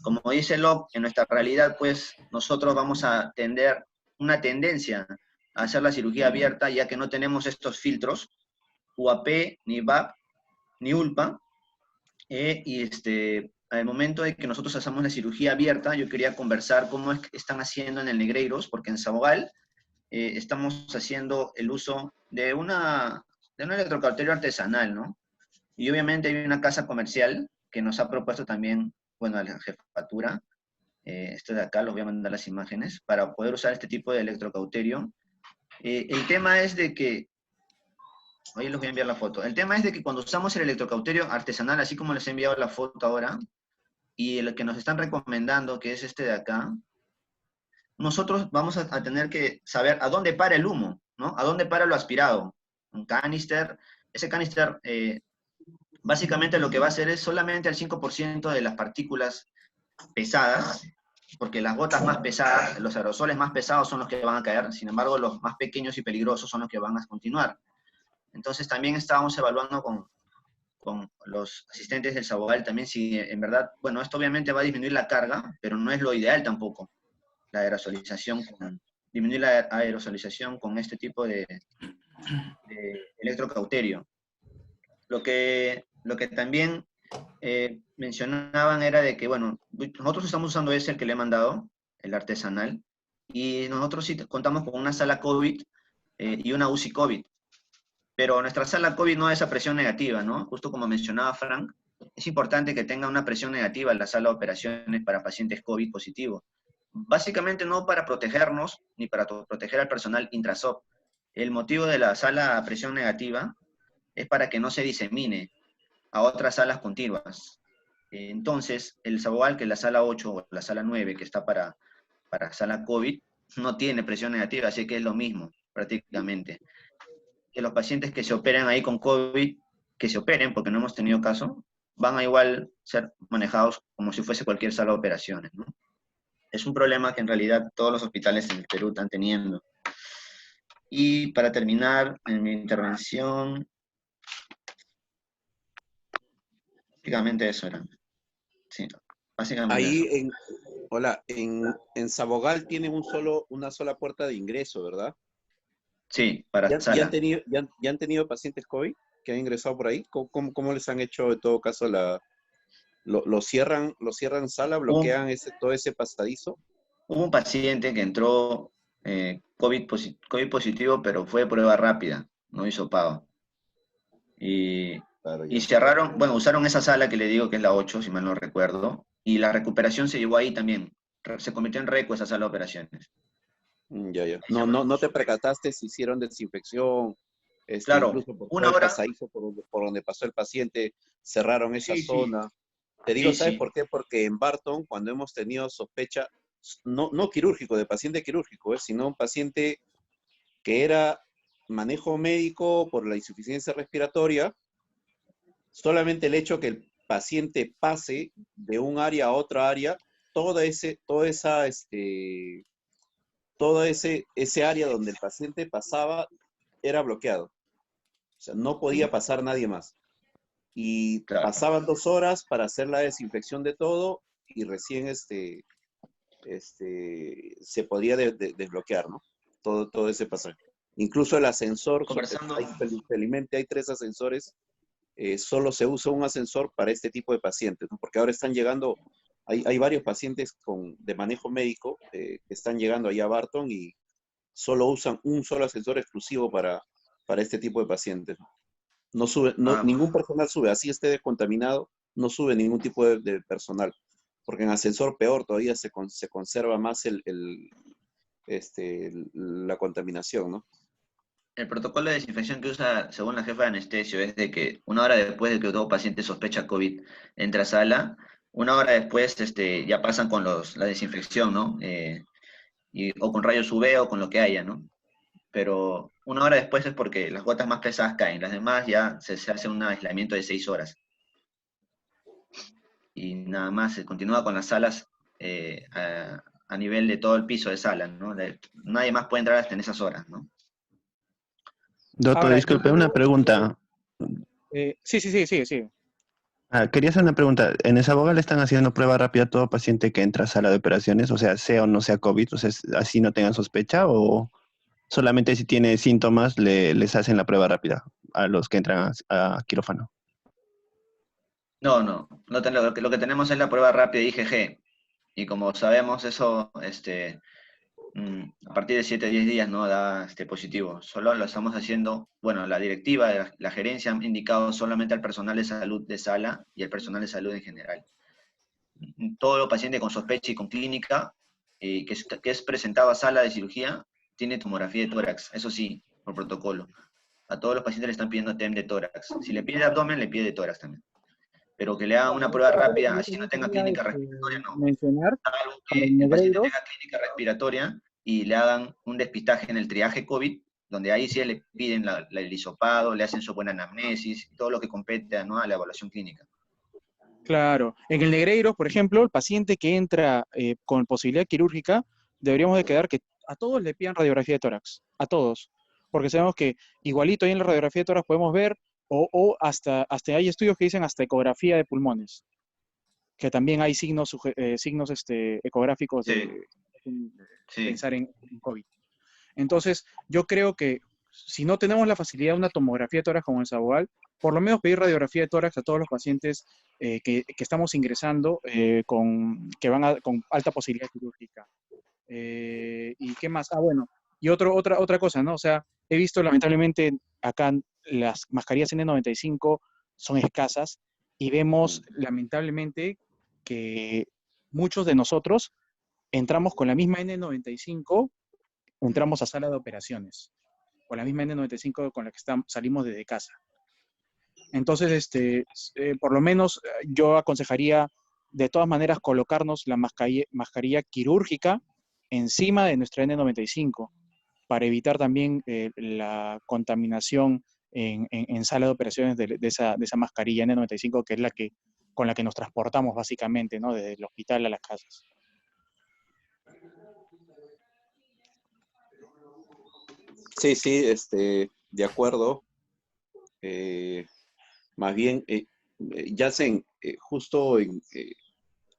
Como dice Locke, en nuestra realidad, pues, nosotros vamos a tener una tendencia a hacer la cirugía abierta, ya que no tenemos estos filtros, UAP, ni VAP, ni ULPA, y al momento de que nosotros hacemos la cirugía abierta, yo quería conversar cómo es que están haciendo en el Negreiros, porque en Sabogal estamos haciendo el uso de un electrocauterio artesanal, ¿no? Y obviamente hay una casa comercial que nos ha propuesto también, bueno, a la jefatura, esto de acá, los voy a mandar las imágenes, para poder usar este tipo de electrocauterio. El tema es de que, hoy les voy a enviar la foto, el tema es de que cuando usamos el electrocauterio artesanal, así como les he enviado la foto ahora, y el que nos están recomendando, que es este de acá, nosotros vamos a tener que saber a dónde para el humo, ¿no? A dónde para lo aspirado. Un canister, ese canister básicamente lo que va a hacer es solamente el 5% de las partículas pesadas, porque las gotas más pesadas, los aerosoles más pesados son los que van a caer, sin embargo los más pequeños y peligrosos son los que van a continuar. Entonces también estábamos evaluando con los asistentes del Sabogal también si en verdad, bueno, esto obviamente va a disminuir la carga, pero no es lo ideal tampoco, la aerosolización, disminuir la aerosolización con este tipo de electrocauterio. Lo que también mencionaban era de que, bueno, nosotros estamos usando ese, el que le he mandado, el artesanal, y nosotros sí contamos con una sala COVID y una UCI COVID, pero nuestra sala COVID no es a presión negativa, ¿no? Justo como mencionaba Frank, es importante que tenga una presión negativa en la sala de operaciones para pacientes COVID positivos. Básicamente no para protegernos, ni para proteger al personal intrasop. El motivo de la sala a presión negativa es para que no se disemine a otras salas contiguas. Entonces, el Sabogal, que es la sala 8 o la sala 9, que está para sala COVID, no tiene presión negativa, así que es lo mismo, prácticamente. Que los pacientes que se operen ahí con COVID, que se operen, porque no hemos tenido caso, van a igual ser manejados como si fuese cualquier sala de operaciones, ¿no? Es un problema que en realidad todos los hospitales en el Perú están teniendo. Y para terminar en mi intervención, básicamente eso era. Sí, básicamente Ahí eso. en Sabogal tienen una sola puerta de ingreso, ¿verdad? Sí, para ¿Ya sala. han tenido pacientes COVID que han ingresado por ahí? ¿Cómo les han hecho en todo caso lo cierran sala, bloquean todo ese pasadizo? Hubo un paciente que entró COVID positivo, pero fue prueba rápida, no hizo pago. Claro, Y ya. cerraron, bueno, usaron esa sala que le digo que es la 8, si mal no recuerdo, y la recuperación se llevó ahí también. Se convirtió en reco esa sala de operaciones. Ya. No te percataste si hicieron desinfección, Claro, incluso por todo una el hora. pasadizo por donde pasó el paciente, cerraron esa Sí, sí. zona. Te digo, Sí, ¿sabes sí. por qué? Porque en Barton, cuando hemos tenido sospecha, no quirúrgico, de paciente quirúrgico, sino un paciente que era manejo médico por la insuficiencia respiratoria, solamente el hecho que el paciente pase de un área a otra área, ese área donde el paciente pasaba era bloqueado. O sea, no podía pasar nadie más. Y Claro. pasaban 2 horas para hacer la desinfección de todo y recién se podía desbloquear, ¿no? Todo ese pasaje. Incluso el ascensor, Conversando. felizmente hay 3 ascensores, solo se usa un ascensor para este tipo de pacientes, ¿no? Porque ahora están llegando, hay varios pacientes de manejo médico que están llegando allá a Barton y solo usan un solo ascensor exclusivo para este tipo de pacientes. No sube, ningún personal sube, así esté descontaminado, no sube ningún tipo de personal, porque en ascensor peor todavía se conserva más la contaminación, ¿no? El protocolo de desinfección que usa, según la jefa de anestesio, es de que 1 hora después de que todo paciente sospecha COVID entra a sala, 1 hora después ya pasan con la desinfección, ¿no? O con rayos UV o con lo que haya, ¿no? Pero 1 hora después es porque las gotas más pesadas caen, las demás ya se hace un aislamiento de 6 horas. Y nada más, se continúa con las salas a nivel de todo el piso de sala, ¿no? Nadie más puede entrar hasta en esas horas, ¿no? Doctor, Ahora, disculpe, una pregunta. Sí. Quería hacer una pregunta. ¿En esa abogada le están haciendo prueba rápida a todo paciente que entra a sala de operaciones? O sea o no sea COVID, o sea, así no tengan sospecha, o solamente si tiene síntomas les hacen la prueba rápida a los que entran a quirófano. No, lo que tenemos es la prueba rápida IgG. Y como sabemos, eso a partir de 7 a 10 días no da positivo. Solo lo estamos haciendo, bueno, la directiva, la gerencia han indicado solamente al personal de salud de sala y al personal de salud en general. Todo paciente con sospecha y con clínica que es presentado a sala de cirugía tiene tomografía de tórax, eso sí, por protocolo. A todos los pacientes le están pidiendo TEM de tórax. Si le pide abdomen, le pide de tórax también. Pero que le hagan una prueba rápida, así no tenga clínica respiratoria, no. Mencionar Algo para que el el paciente Negreiros, tenga clínica respiratoria y le hagan un despistaje en el triaje COVID, donde ahí sí le piden el hisopado, le hacen su buena anamnesis, todo lo que compete, ¿no?, a la evaluación clínica. claro. En el Negreiros, por ejemplo, el paciente que entra con posibilidad quirúrgica, deberíamos de quedar que a todos le pidan radiografía de tórax, a todos. Porque sabemos que igualito ahí en la radiografía de tórax podemos ver, o hasta hay estudios que dicen hasta ecografía de pulmones, que también hay signos ecográficos de pensar en COVID. Entonces, yo creo que si no tenemos la facilidad de una tomografía de tórax como el Sabogal, por lo menos pedir radiografía de tórax a todos los pacientes que estamos ingresando con alta posibilidad quirúrgica. ¿Y qué más? Bueno, y otra cosa, ¿no? O sea, he visto lamentablemente acá las mascarillas N95 son escasas y vemos lamentablemente que muchos de nosotros entramos con la misma N95, entramos a sala de operaciones, con la misma N95 con la que salimos desde casa. Entonces, por lo menos yo aconsejaría de todas maneras colocarnos la mascarilla quirúrgica encima de nuestra N95 para evitar también la contaminación en sala de operaciones de esa mascarilla N95, que es con la que nos transportamos básicamente, ¿no?, desde el hospital a las casas. Sí, de acuerdo. Más bien, Yacen, justo en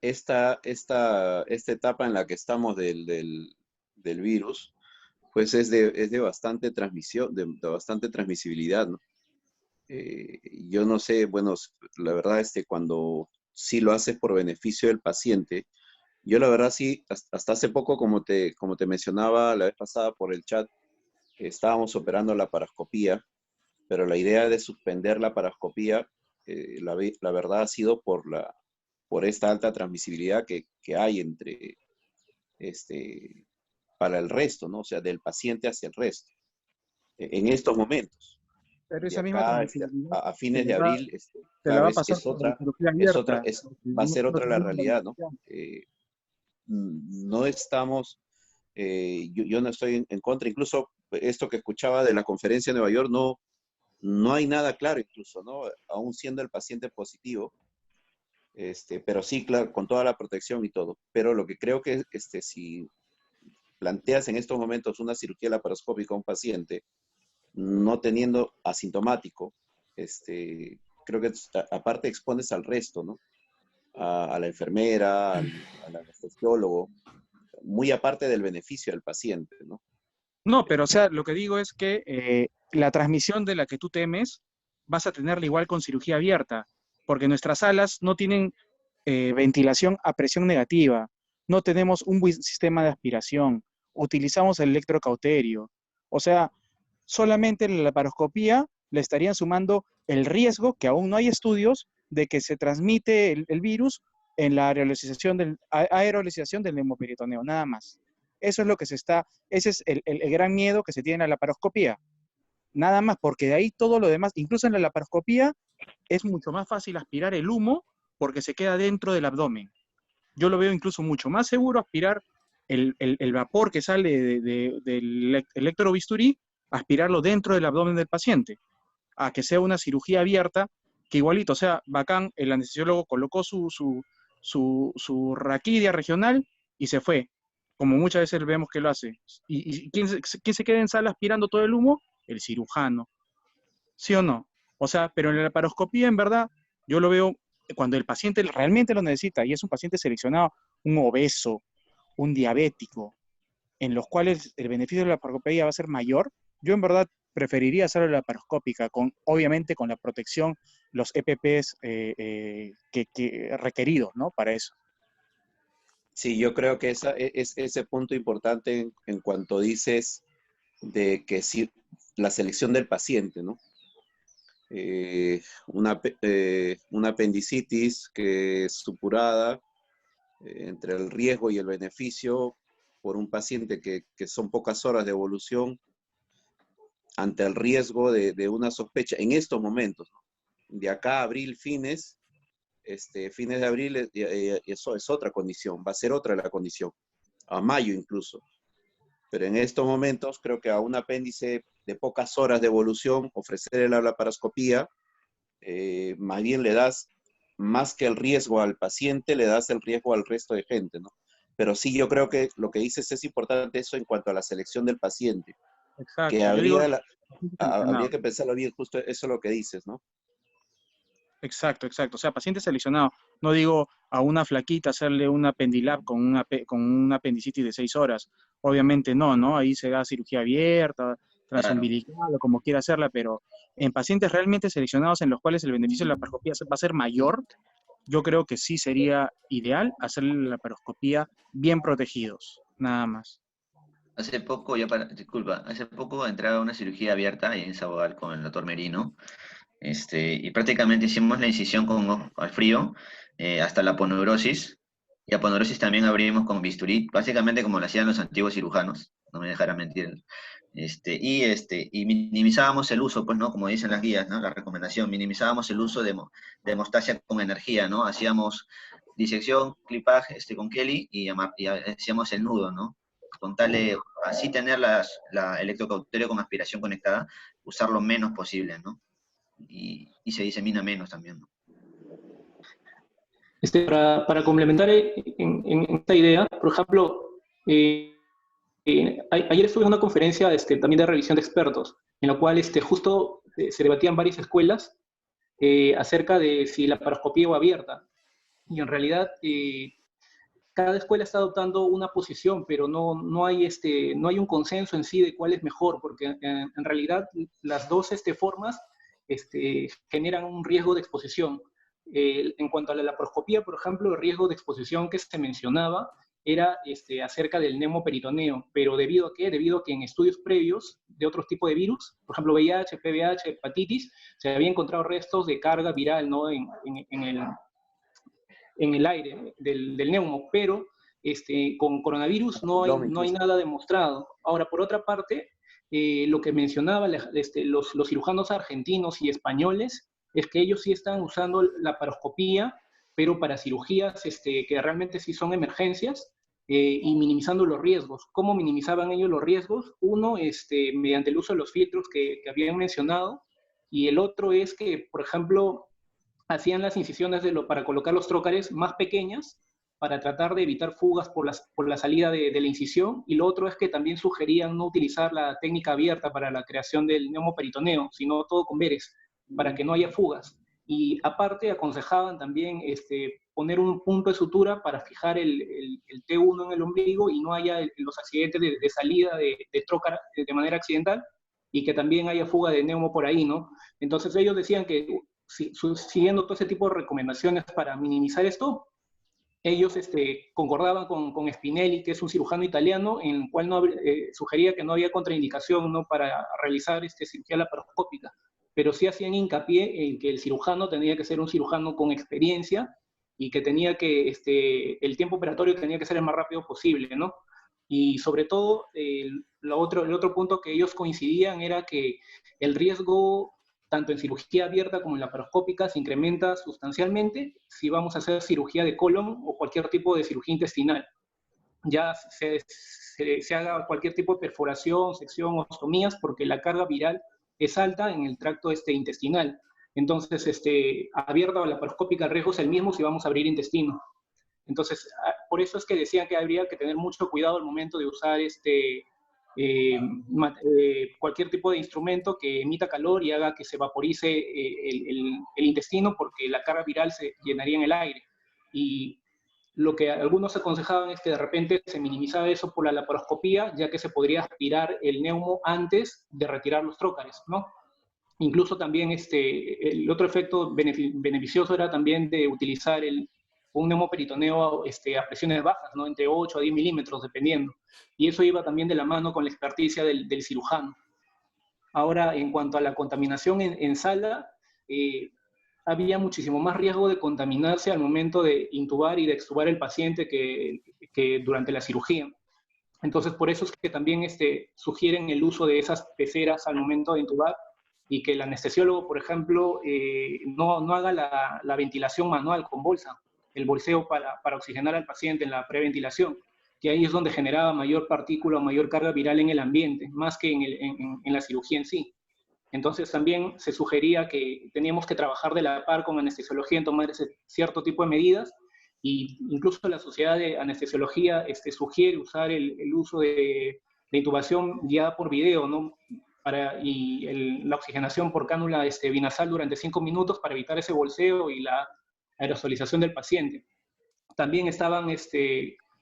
esta etapa en la que estamos del virus, pues es de bastante transmisión, de bastante transmisibilidad, ¿no? Yo no sé, bueno, la verdad cuando sí lo haces por beneficio del paciente, yo la verdad sí, hasta hace poco, como te mencionaba la vez pasada por el chat, estábamos operando la paroscopía, pero la idea de suspender la paroscopía, la verdad ha sido por esta alta transmisibilidad que hay para el resto, ¿no? O sea, del paciente hacia el resto, en estos momentos. Pero De esa misma acá transmisibilidad a fines de abril, se la claro, va a pasar por la cirugía abierta. va a ser otra la tenemos realidad, ¿no? información. No estamos, yo no estoy en contra, incluso esto que escuchaba de la conferencia de Nueva York, no hay nada claro incluso, ¿no? Aún siendo el paciente positivo, pero sí, claro, con toda la protección y todo. Pero lo que creo que si planteas en estos momentos una cirugía laparoscópica a un paciente, no teniendo asintomático, creo que aparte expones al resto, ¿no? A la enfermera, al anestesiólogo, muy aparte del beneficio del paciente, ¿no? No, pero o sea, lo que digo es que la transmisión de la que tú temes vas a tenerla igual con cirugía abierta, porque nuestras salas no tienen ventilación a presión negativa, no tenemos un buen sistema de aspiración, utilizamos el electrocauterio. O sea, solamente la laparoscopía le estarían sumando el riesgo, que aún no hay estudios, de que se transmite el virus en la aerolización del neumoperitoneo, nada más. Eso es lo que ese es el gran miedo que se tiene en la laparoscopía. Nada más, porque de ahí todo lo demás, incluso en la laparoscopía, es mucho más fácil aspirar el humo porque se queda dentro del abdomen. Yo lo veo incluso mucho más seguro aspirar el vapor que sale del electrobisturí, aspirarlo dentro del abdomen del paciente, a que sea una cirugía abierta, que igualito, o sea, bacán, el anestesiólogo colocó su raquidia regional y se fue, como muchas veces vemos que lo hace. ¿Y quién se queda en sala aspirando todo el humo? El cirujano. ¿Sí o no? O sea, pero en la laparoscopía, en verdad, yo lo veo cuando el paciente realmente lo necesita y es un paciente seleccionado, un obeso, un diabético, en los cuales el beneficio de la laparoscopía va a ser mayor, yo en verdad preferiría hacerlo la laparoscópica, obviamente con la protección, los EPPs requeridos, ¿no? Para eso. Sí, yo creo que es ese punto importante en cuanto dices de que sí, la selección del paciente, ¿no? Una apendicitis que es supurada entre el riesgo y el beneficio por un paciente que son pocas horas de evolución ante el riesgo de una sospecha en estos momentos, ¿no? De acá a abril, fines de abril, eso es otra condición, va a ser otra la condición, a mayo incluso. Pero en estos momentos creo que a un apéndice de pocas horas de evolución, ofrecerle la laparoscopía, más bien le das, más que el riesgo al paciente, le das el riesgo al resto de gente, ¿no? Pero sí, yo creo que lo que dices es importante eso en cuanto a la selección del paciente. Exacto. Que Yo digo, habría que pensarlo bien, justo eso es lo que dices, ¿no? Exacto, exacto. O sea, paciente seleccionado. No digo a una flaquita hacerle una Pendilab con una apendicitis de 6 horas. Obviamente no, ¿no? Ahí se da cirugía abierta, transumbilical o como quiera hacerla, pero en pacientes realmente seleccionados en los cuales el beneficio de la laparoscopía va a ser mayor, yo creo que sí sería ideal hacerle la laparoscopía bien protegidos, nada más. Hace poco, hace poco entraba a una cirugía abierta ahí en Sabogal con el doctor Merino. Y prácticamente hicimos la incisión al frío hasta la aponeurosis. Y aponeurosis también abrimos con bisturí, básicamente como lo hacían los antiguos cirujanos, no me dejará mentir. Y minimizábamos el uso, pues, ¿no? Como dicen las guías, ¿no? La recomendación, minimizábamos el uso de hemostasia con energía, ¿no? Hacíamos disección, clipaje con Kelly y hacíamos el nudo, ¿no? Con tal de así tener la electrocauterio con aspiración conectada, usar lo menos posible, ¿no? Y se disemina menos también, ¿no? Para complementar en esta idea, por ejemplo, ayer estuve en una conferencia también de revisión de expertos, en la cual justo se debatían varias escuelas acerca de si la laparoscopía o abierta. Y en realidad cada escuela está adoptando una posición, pero no hay un consenso en sí de cuál es mejor, porque en realidad las dos formas generan un riesgo de exposición. En cuanto a la laparoscopía, por ejemplo, el riesgo de exposición que se mencionaba era acerca del neumoperitoneo, pero ¿debido a qué? Debido a que en estudios previos de otros tipos de virus, por ejemplo VIH, PVH, hepatitis, se había encontrado restos de carga viral, ¿no? en el aire del neumo, pero con coronavirus no hay nada demostrado. Ahora, por otra parte, lo que mencionaba los cirujanos argentinos y españoles es que ellos sí están usando la laparoscopía, pero para cirugías que realmente sí son emergencias, y minimizando los riesgos. ¿Cómo minimizaban ellos los riesgos? Uno, mediante el uso de los filtros que habían mencionado, y el otro es que, por ejemplo, hacían las incisiones para colocar los trócares más pequeñas para tratar de evitar fugas por la salida de la incisión, y lo otro es que también sugerían no utilizar la técnica abierta para la creación del neumoperitoneo, sino todo con veres, para que no haya fugas. Y aparte aconsejaban también poner un punto de sutura para fijar el T1 en el ombligo y no haya los accidentes de salida de trócar de manera accidental, y que también haya fuga de neumo por ahí, ¿no? Entonces ellos decían que siguiendo todo ese tipo de recomendaciones para minimizar esto, ellos concordaban con Spinelli, que es un cirujano italiano, en el cual sugería que no había contraindicación, ¿no?, para realizar cirugía laparoscópica, pero sí hacían hincapié en que el cirujano tenía que ser un cirujano con experiencia y que tenía que, el tiempo operatorio tenía que ser el más rápido posible, ¿no? Y sobre todo, el otro punto que ellos coincidían era que el riesgo, tanto en cirugía abierta como en laparoscópica, se incrementa sustancialmente si vamos a hacer cirugía de colon o cualquier tipo de cirugía intestinal. Ya se haga cualquier tipo de perforación, sección o ostomías, porque la carga viral es alta en el tracto intestinal. Entonces, abierta o laparoscópica, el riesgo es el mismo si vamos a abrir intestino. Entonces, por eso es que decían que habría que tener mucho cuidado al momento de usar cualquier tipo de instrumento que emita calor y haga que se vaporice el intestino, porque la carga viral se llenaría en el aire. Y lo que algunos aconsejaban es que de repente se minimizaba eso por la laparoscopía, ya que se podría aspirar el neumo antes de retirar los trócares, ¿no? Incluso también el otro efecto beneficioso era también de utilizar un neumoperitoneo a presiones bajas, ¿no?, entre 8 a 10 milímetros, dependiendo. Y eso iba también de la mano con la experticia del cirujano. Ahora, en cuanto a la contaminación en sala, había muchísimo más riesgo de contaminarse al momento de intubar y de extubar el paciente que durante la cirugía. Entonces, por eso es que también sugieren el uso de esas peceras al momento de intubar, y que el anestesiólogo, por ejemplo, no haga la ventilación manual con bolsa, el bolseo para oxigenar al paciente en la preventilación, que ahí es donde generaba mayor partícula o mayor carga viral en el ambiente, más que en la cirugía en sí. Entonces también se sugería que teníamos que trabajar de la par con anestesiología en tomar ese cierto tipo de medidas, y incluso la Sociedad de Anestesiología sugiere usar el uso de intubación guiada por video, ¿no?, y la oxigenación por cánula binasal durante 5 minutos para evitar ese bolseo y la aerosolización del paciente. También estaban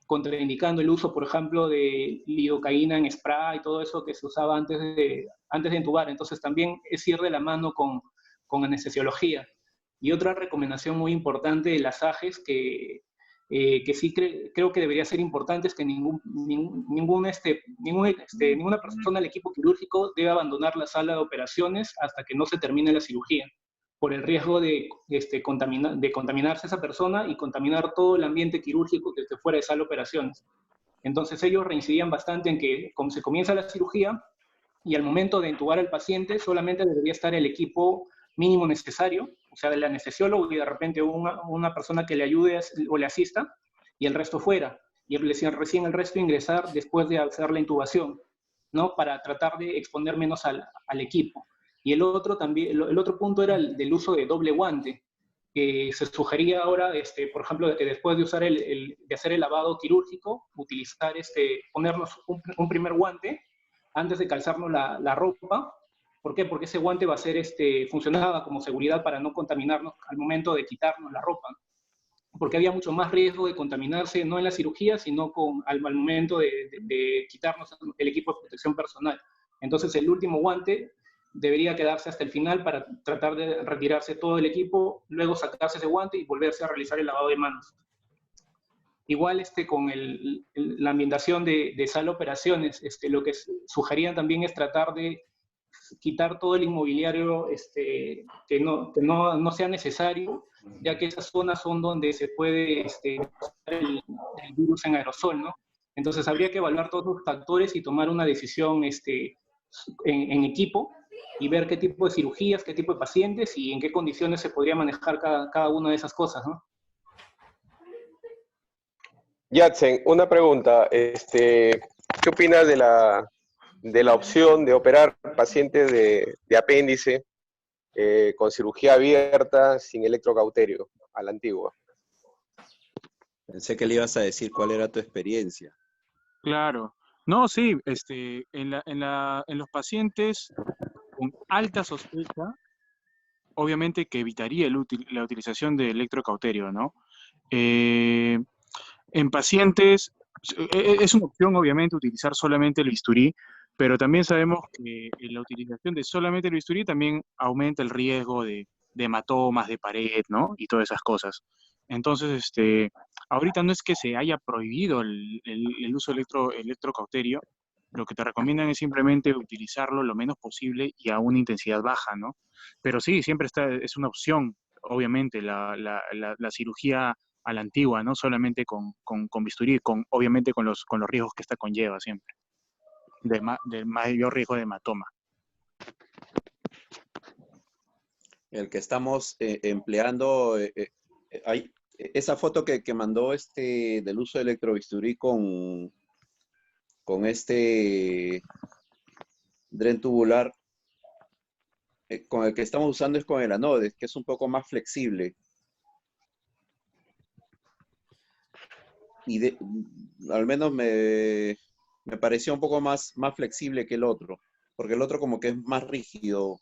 contraindicando el uso, por ejemplo, de lidocaína en spray y todo eso que se usaba antes de intubar. Entonces también es ir de la mano con anestesiología. Y otra recomendación muy importante de las AGES que sí creo que debería ser importante es que ninguna persona del equipo quirúrgico debe abandonar la sala de operaciones hasta que no se termine la cirugía, por el riesgo de contaminarse esa persona y contaminar todo el ambiente quirúrgico que esté fuera de sala de operaciones. Entonces ellos reincidían bastante en que como se comienza la cirugía y al momento de intubar al paciente solamente debería estar el equipo mínimo necesario, o sea, del anestesiólogo y de repente una persona que le ayude o le asista, y el resto fuera. Y recién el resto ingresar después de hacer la intubación, ¿no?, para tratar de exponer menos al equipo. Y el otro punto era el del uso de doble guante, que se sugería ahora, por ejemplo, que después de hacer el lavado quirúrgico, ponernos un primer guante antes de calzarnos la ropa. ¿Por qué? Porque ese guante va a ser, funcionaba como seguridad para no contaminarnos al momento de quitarnos la ropa, porque había mucho más riesgo de contaminarse, no en la cirugía, sino al momento de quitarnos el equipo de protección personal. Entonces el último guante debería quedarse hasta el final para tratar de retirarse todo el equipo, luego sacarse ese guante y volverse a realizar el lavado de manos. Igual con la ambientación de sala de operaciones, lo que sugerían también es tratar de quitar todo el inmobiliario que no sea necesario, ya que esas zonas son donde se puede el virus en aerosol, ¿no? Entonces habría que evaluar todos los factores y tomar una decisión en equipo, y ver qué tipo de cirugías, qué tipo de pacientes y en qué condiciones se podría manejar cada una de esas cosas, ¿no? Yatsen, una pregunta. ¿Qué opinas de la opción de operar pacientes de apéndice con cirugía abierta sin electrocauterio, a la antigua? Pensé que le ibas a decir cuál era tu experiencia. Claro. No, sí, en los pacientes con alta sospecha, obviamente que evitaría la utilización de electrocauterio, ¿no? Eh, en pacientes, es una opción obviamente utilizar solamente el bisturí, pero también sabemos que la utilización de solamente el bisturí también aumenta el riesgo de hematomas de pared, ¿no? Y todas esas cosas. Entonces, ahorita no es que se haya prohibido el uso electrocauterio, lo que te recomiendan es simplemente utilizarlo lo menos posible y a una intensidad baja, ¿no? Pero sí, siempre es una opción, obviamente, la cirugía a la antigua, ¿no? Solamente con bisturí, obviamente con los riesgos que esta conlleva siempre, de mayor riesgo de hematoma. El que estamos empleando, hay esa foto que mandó del uso de electrobisturí con este dren tubular, con el que estamos usando es con el Anodes, que es un poco más flexible. Y al menos me pareció un poco más flexible que el otro, porque el otro como que es más rígido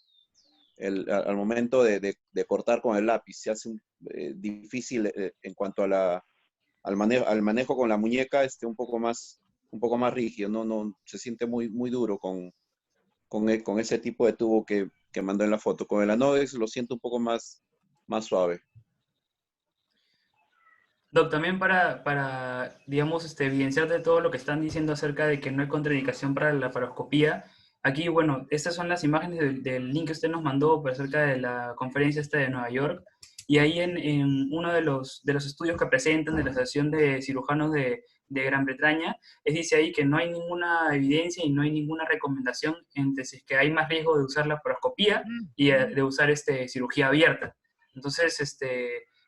al momento de cortar con el lápiz. Se hace difícil en cuanto a al manejo con la muñeca, un poco más rígido, no se siente muy duro con ese tipo de tubo que mandó en la foto. Con el Anodex lo siento un poco más suave. Doc, también digamos, evidenciar de todo lo que están diciendo acerca de que no hay contraindicación para la laparoscopía. Aquí, bueno, estas son las imágenes del link que usted nos mandó acerca de la conferencia esta de Nueva York. Y ahí en uno de los estudios que presentan de la Asociación de Cirujanos de Gran Bretaña, dice ahí que no hay ninguna evidencia y no hay ninguna recomendación entre si es que hay más riesgo de usar laparoscopía y de usar cirugía abierta. Entonces,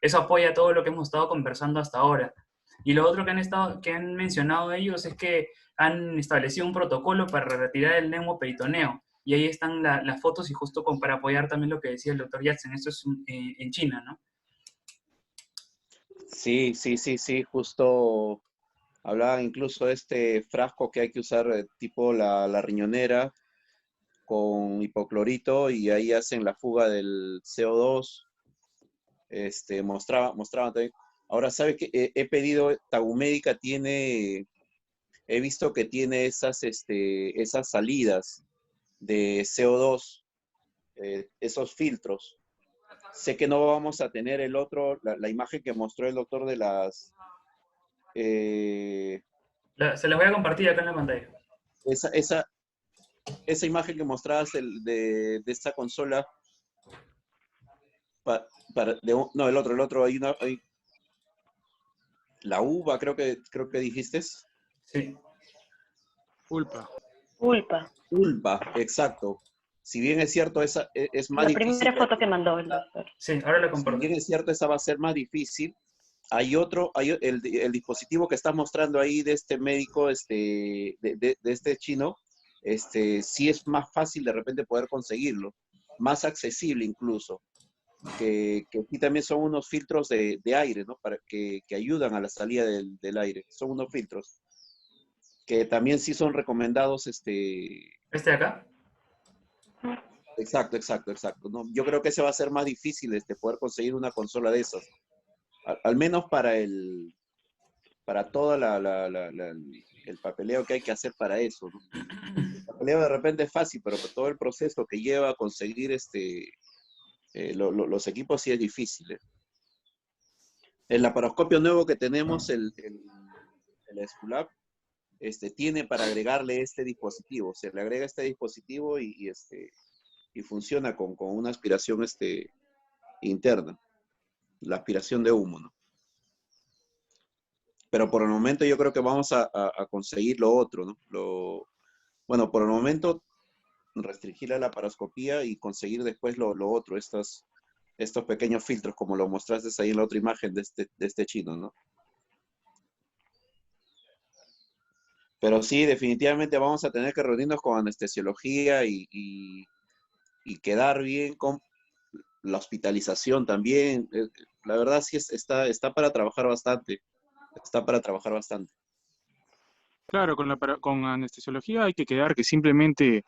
eso apoya todo lo que hemos estado conversando hasta ahora. Y lo otro que han mencionado ellos es que han establecido un protocolo para retirar el neumoperitoneo. Y ahí están las fotos y justo para apoyar también lo que decía el doctor Yatsen. Esto es en China, ¿no? Sí, justo hablaban incluso de este frasco que hay que usar tipo la riñonera con hipoclorito y ahí hacen la fuga del CO2. Mostraban también. Ahora, ¿sabe qué? He pedido, Tagumédica he visto que tiene esas salidas de CO2, esos filtros. Sé que no vamos a tener el otro, la imagen que mostró el doctor de las... Se las voy a compartir acá en la pantalla. Esa imagen que mostrabas de esta consola, no, el otro, hay la uva, creo que dijiste. Sí. Pulpa. Pulpa, exacto. Si bien es cierto, esa es más difícil. La primera foto que mandó el doctor. Sí, ahora la comparto. Si bien es cierto, esa va a ser más difícil. Hay el dispositivo que estás mostrando ahí de este médico, de este chino, sí es más fácil de repente poder conseguirlo, más accesible incluso, que aquí también son unos filtros de aire, ¿no? Para que ayudan a la salida del aire. Son unos filtros que también sí son recomendados. ¿Este de acá? Exacto. ¿No? Yo creo que ese va a ser más difícil poder conseguir una consola de esas. Al menos para todo el papeleo que hay que hacer para eso, ¿no? El papeleo de repente es fácil, pero todo el proceso que lleva a conseguir los equipos sí es difícil. El laparoscopio nuevo que tenemos, el Esculap, tiene para agregarle este dispositivo. Se le agrega este dispositivo y funciona con una aspiración interna, la aspiración de humo, ¿no? Pero por el momento yo creo que vamos a conseguir lo otro, ¿no? Bueno, por el momento restringir la laparoscopía y conseguir después lo otro, estos pequeños filtros, como lo mostraste ahí en la otra imagen de este chino, ¿no? Pero sí, definitivamente vamos a tener que reunirnos con anestesiología y quedar bien con la hospitalización también. La verdad sí está para trabajar bastante. Está para trabajar bastante. Claro, con anestesiología hay que quedar que simplemente,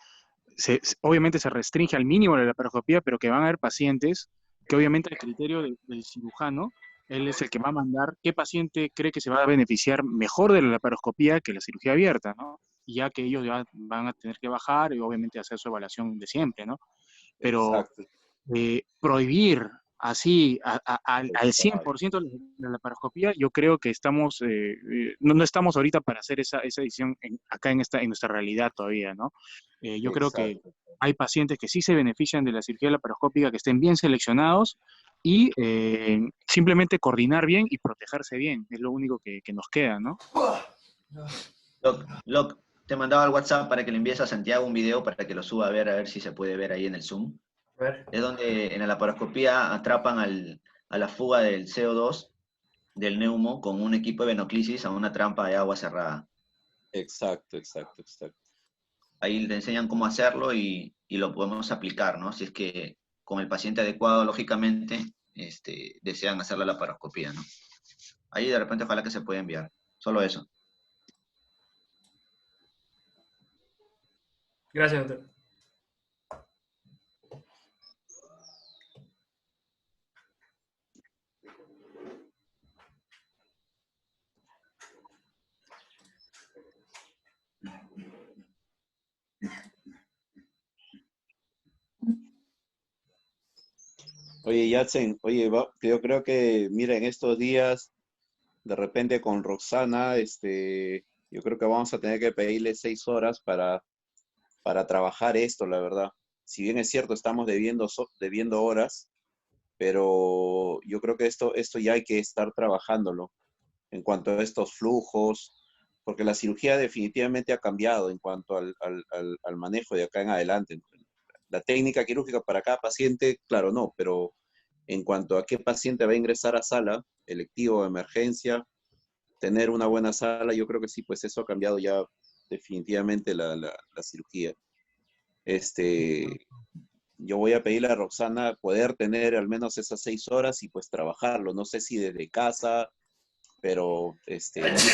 obviamente se restringe al mínimo la laparoscopía, pero que van a haber pacientes que obviamente al criterio del cirujano, él es el que va a mandar qué paciente cree que se va a beneficiar mejor de la laparoscopía que la cirugía abierta, ¿no? Y ya que ellos ya van a tener que bajar y obviamente hacer su evaluación de siempre, ¿no? Pero Exacto. prohibir así al Exacto. 100% la laparoscopía, yo creo que estamos, no estamos ahorita para hacer esa decisión acá en nuestra realidad todavía, ¿no? Yo creo que Exacto. hay pacientes que sí se benefician de la cirugía laparoscópica, que estén bien seleccionados y simplemente coordinar bien y protegerse bien, es lo único que nos queda, ¿no? Loc, te mandaba al WhatsApp para que le envíes a Santiago un video para que lo suba a ver si se puede ver ahí en el Zoom. A ver. Es donde en la laparoscopía atrapan a la fuga del CO2 del neumo con un equipo de venoclisis a una trampa de agua cerrada. Exacto, exacto, exacto. Ahí te enseñan cómo hacerlo y lo podemos aplicar, ¿no? Si es que con el paciente adecuado, lógicamente, desean hacer la laparoscopía, ¿no? Ahí de repente ojalá que se pueda enviar. Solo eso. Gracias, doctor. Oye, Yatsen, oye, yo creo que, mira, en estos días, de repente con Roxana, yo creo que vamos a tener que pedirle 6 horas para trabajar esto, la verdad. Si bien es cierto, estamos debiendo horas, pero yo creo que esto ya hay que estar trabajándolo en cuanto a estos flujos, porque la cirugía definitivamente ha cambiado en cuanto al manejo de acá en adelante. La técnica quirúrgica para cada paciente, claro, no, pero en cuanto a qué paciente va a ingresar a sala, electivo o emergencia, tener una buena sala, yo creo que sí, pues eso ha cambiado ya definitivamente la cirugía. Yo voy a pedirle a Roxana poder tener al menos esas 6 horas y pues trabajarlo. No sé si desde casa, pero ir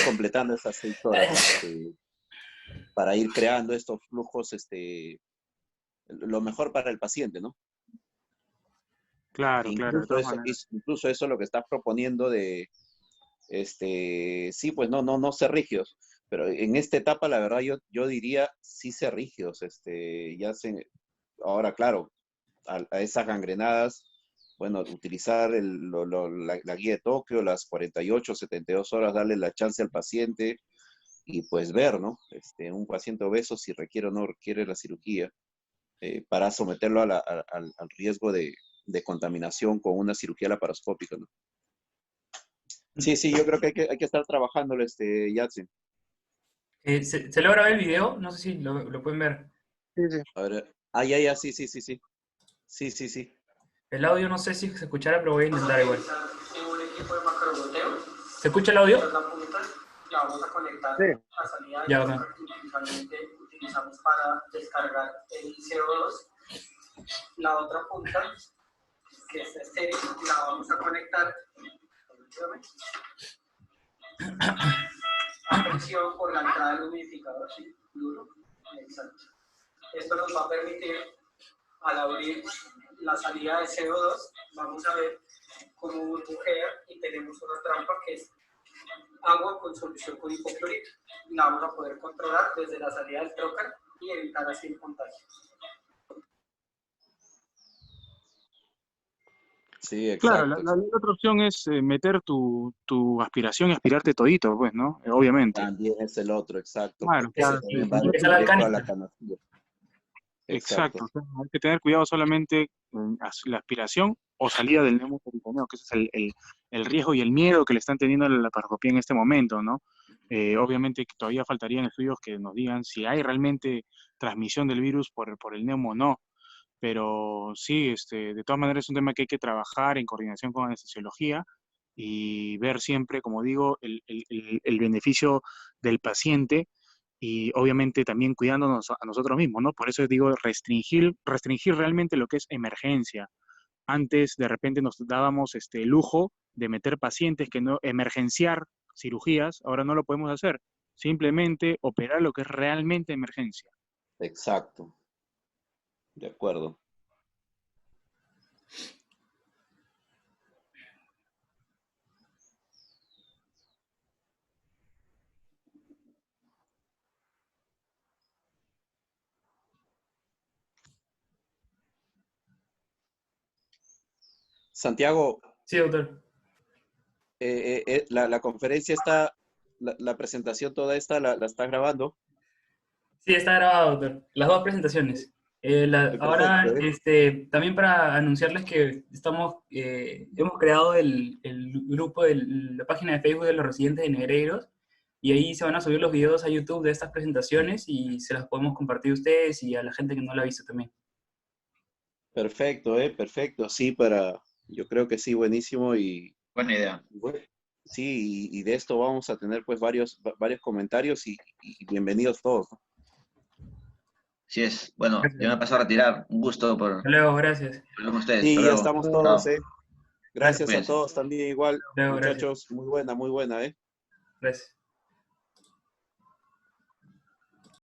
completando esas 6 horas, ¿no? Para ir creando estos flujos, lo mejor para el paciente, ¿no? Claro, claro, de todas maneras. Incluso eso es lo que estás proponiendo de, sí, pues no ser rígidos, pero en esta etapa, la verdad, yo diría sí ser rígidos, ahora, claro, a esas gangrenadas, bueno, utilizar la guía de Tokio, las 48, 72 horas, darle la chance al paciente y pues ver, ¿no? Un paciente obeso si requiere o no requiere la cirugía, para someterlo al riesgo de contaminación con una cirugía laparoscópica, ¿no? Sí, yo creo que hay que estar trabajándolo, Yatsen. ¿Se logra ver el video? No sé si lo pueden ver. Sí, sí. A ver, ya, sí. Sí. El audio no sé si se escuchará, pero voy a intentar igual. ¿Se escucha el audio? La vamos a conectar Sí. a la salida Ya, de que usualmente utilizamos para descargar el CO2. La otra punta, que es estéril, la vamos a conectar a presión por la entrada del humidificador, ¿sí? Duro. Exacto. Esto nos va a permitir, al abrir la salida de CO2, vamos a ver cómo burbujea y tenemos una trampa que es agua con solución con hipoclorito. La vamos a poder controlar desde la salida del trocar y evitar así el contagio. Sí, exacto. Claro, la otra opción es meter tu aspiración y aspirarte todito, pues, ¿no? Obviamente. También es el otro, exacto. Claro, Porque claro, también sí. va Esa es la directo a canasta. la canastilla. Exacto. O sea, hay que tener cuidado solamente con la aspiración o salida del neumoperitoneo, que ese es el riesgo y el miedo que le están teniendo a la laparoscopía en este momento, ¿no? Obviamente que todavía faltarían estudios que nos digan si hay realmente transmisión del virus por el neumo o no. Pero sí, de todas maneras es un tema que hay que trabajar en coordinación con anestesiología y ver siempre, como digo, el beneficio del paciente y obviamente también cuidándonos a nosotros mismos, ¿no? Por eso digo restringir realmente lo que es emergencia. Antes de repente nos dábamos el lujo de meter pacientes que no, emergenciar cirugías, ahora no lo podemos hacer. Simplemente operar lo que es realmente emergencia. Exacto. De acuerdo. Santiago, Sí, doctor. la conferencia está, la presentación toda esta, ¿la estás grabando? Sí, está grabado, doctor. Las dos presentaciones. Ahora, Perfecto, ¿eh? también para anunciarles que hemos creado el grupo de la página de Facebook de los residentes de Negreiros, y ahí se van a subir los videos a YouTube de estas presentaciones y se las podemos compartir a ustedes y a la gente que no la ha visto también. Perfecto, perfecto. Sí, yo creo que sí, buenísimo y Buena idea. sí, y de esto vamos a tener pues varios comentarios y bienvenidos todos, ¿no? Así es. Bueno, Gracias. yo me paso a retirar. Un gusto por Hasta luego, gracias. hablar con ustedes. Sí, Hasta ya luego. estamos Chao. todos, Gracias a Cuídense. todos también igual, Luego, gracias. muchachos. Muy buena, Gracias.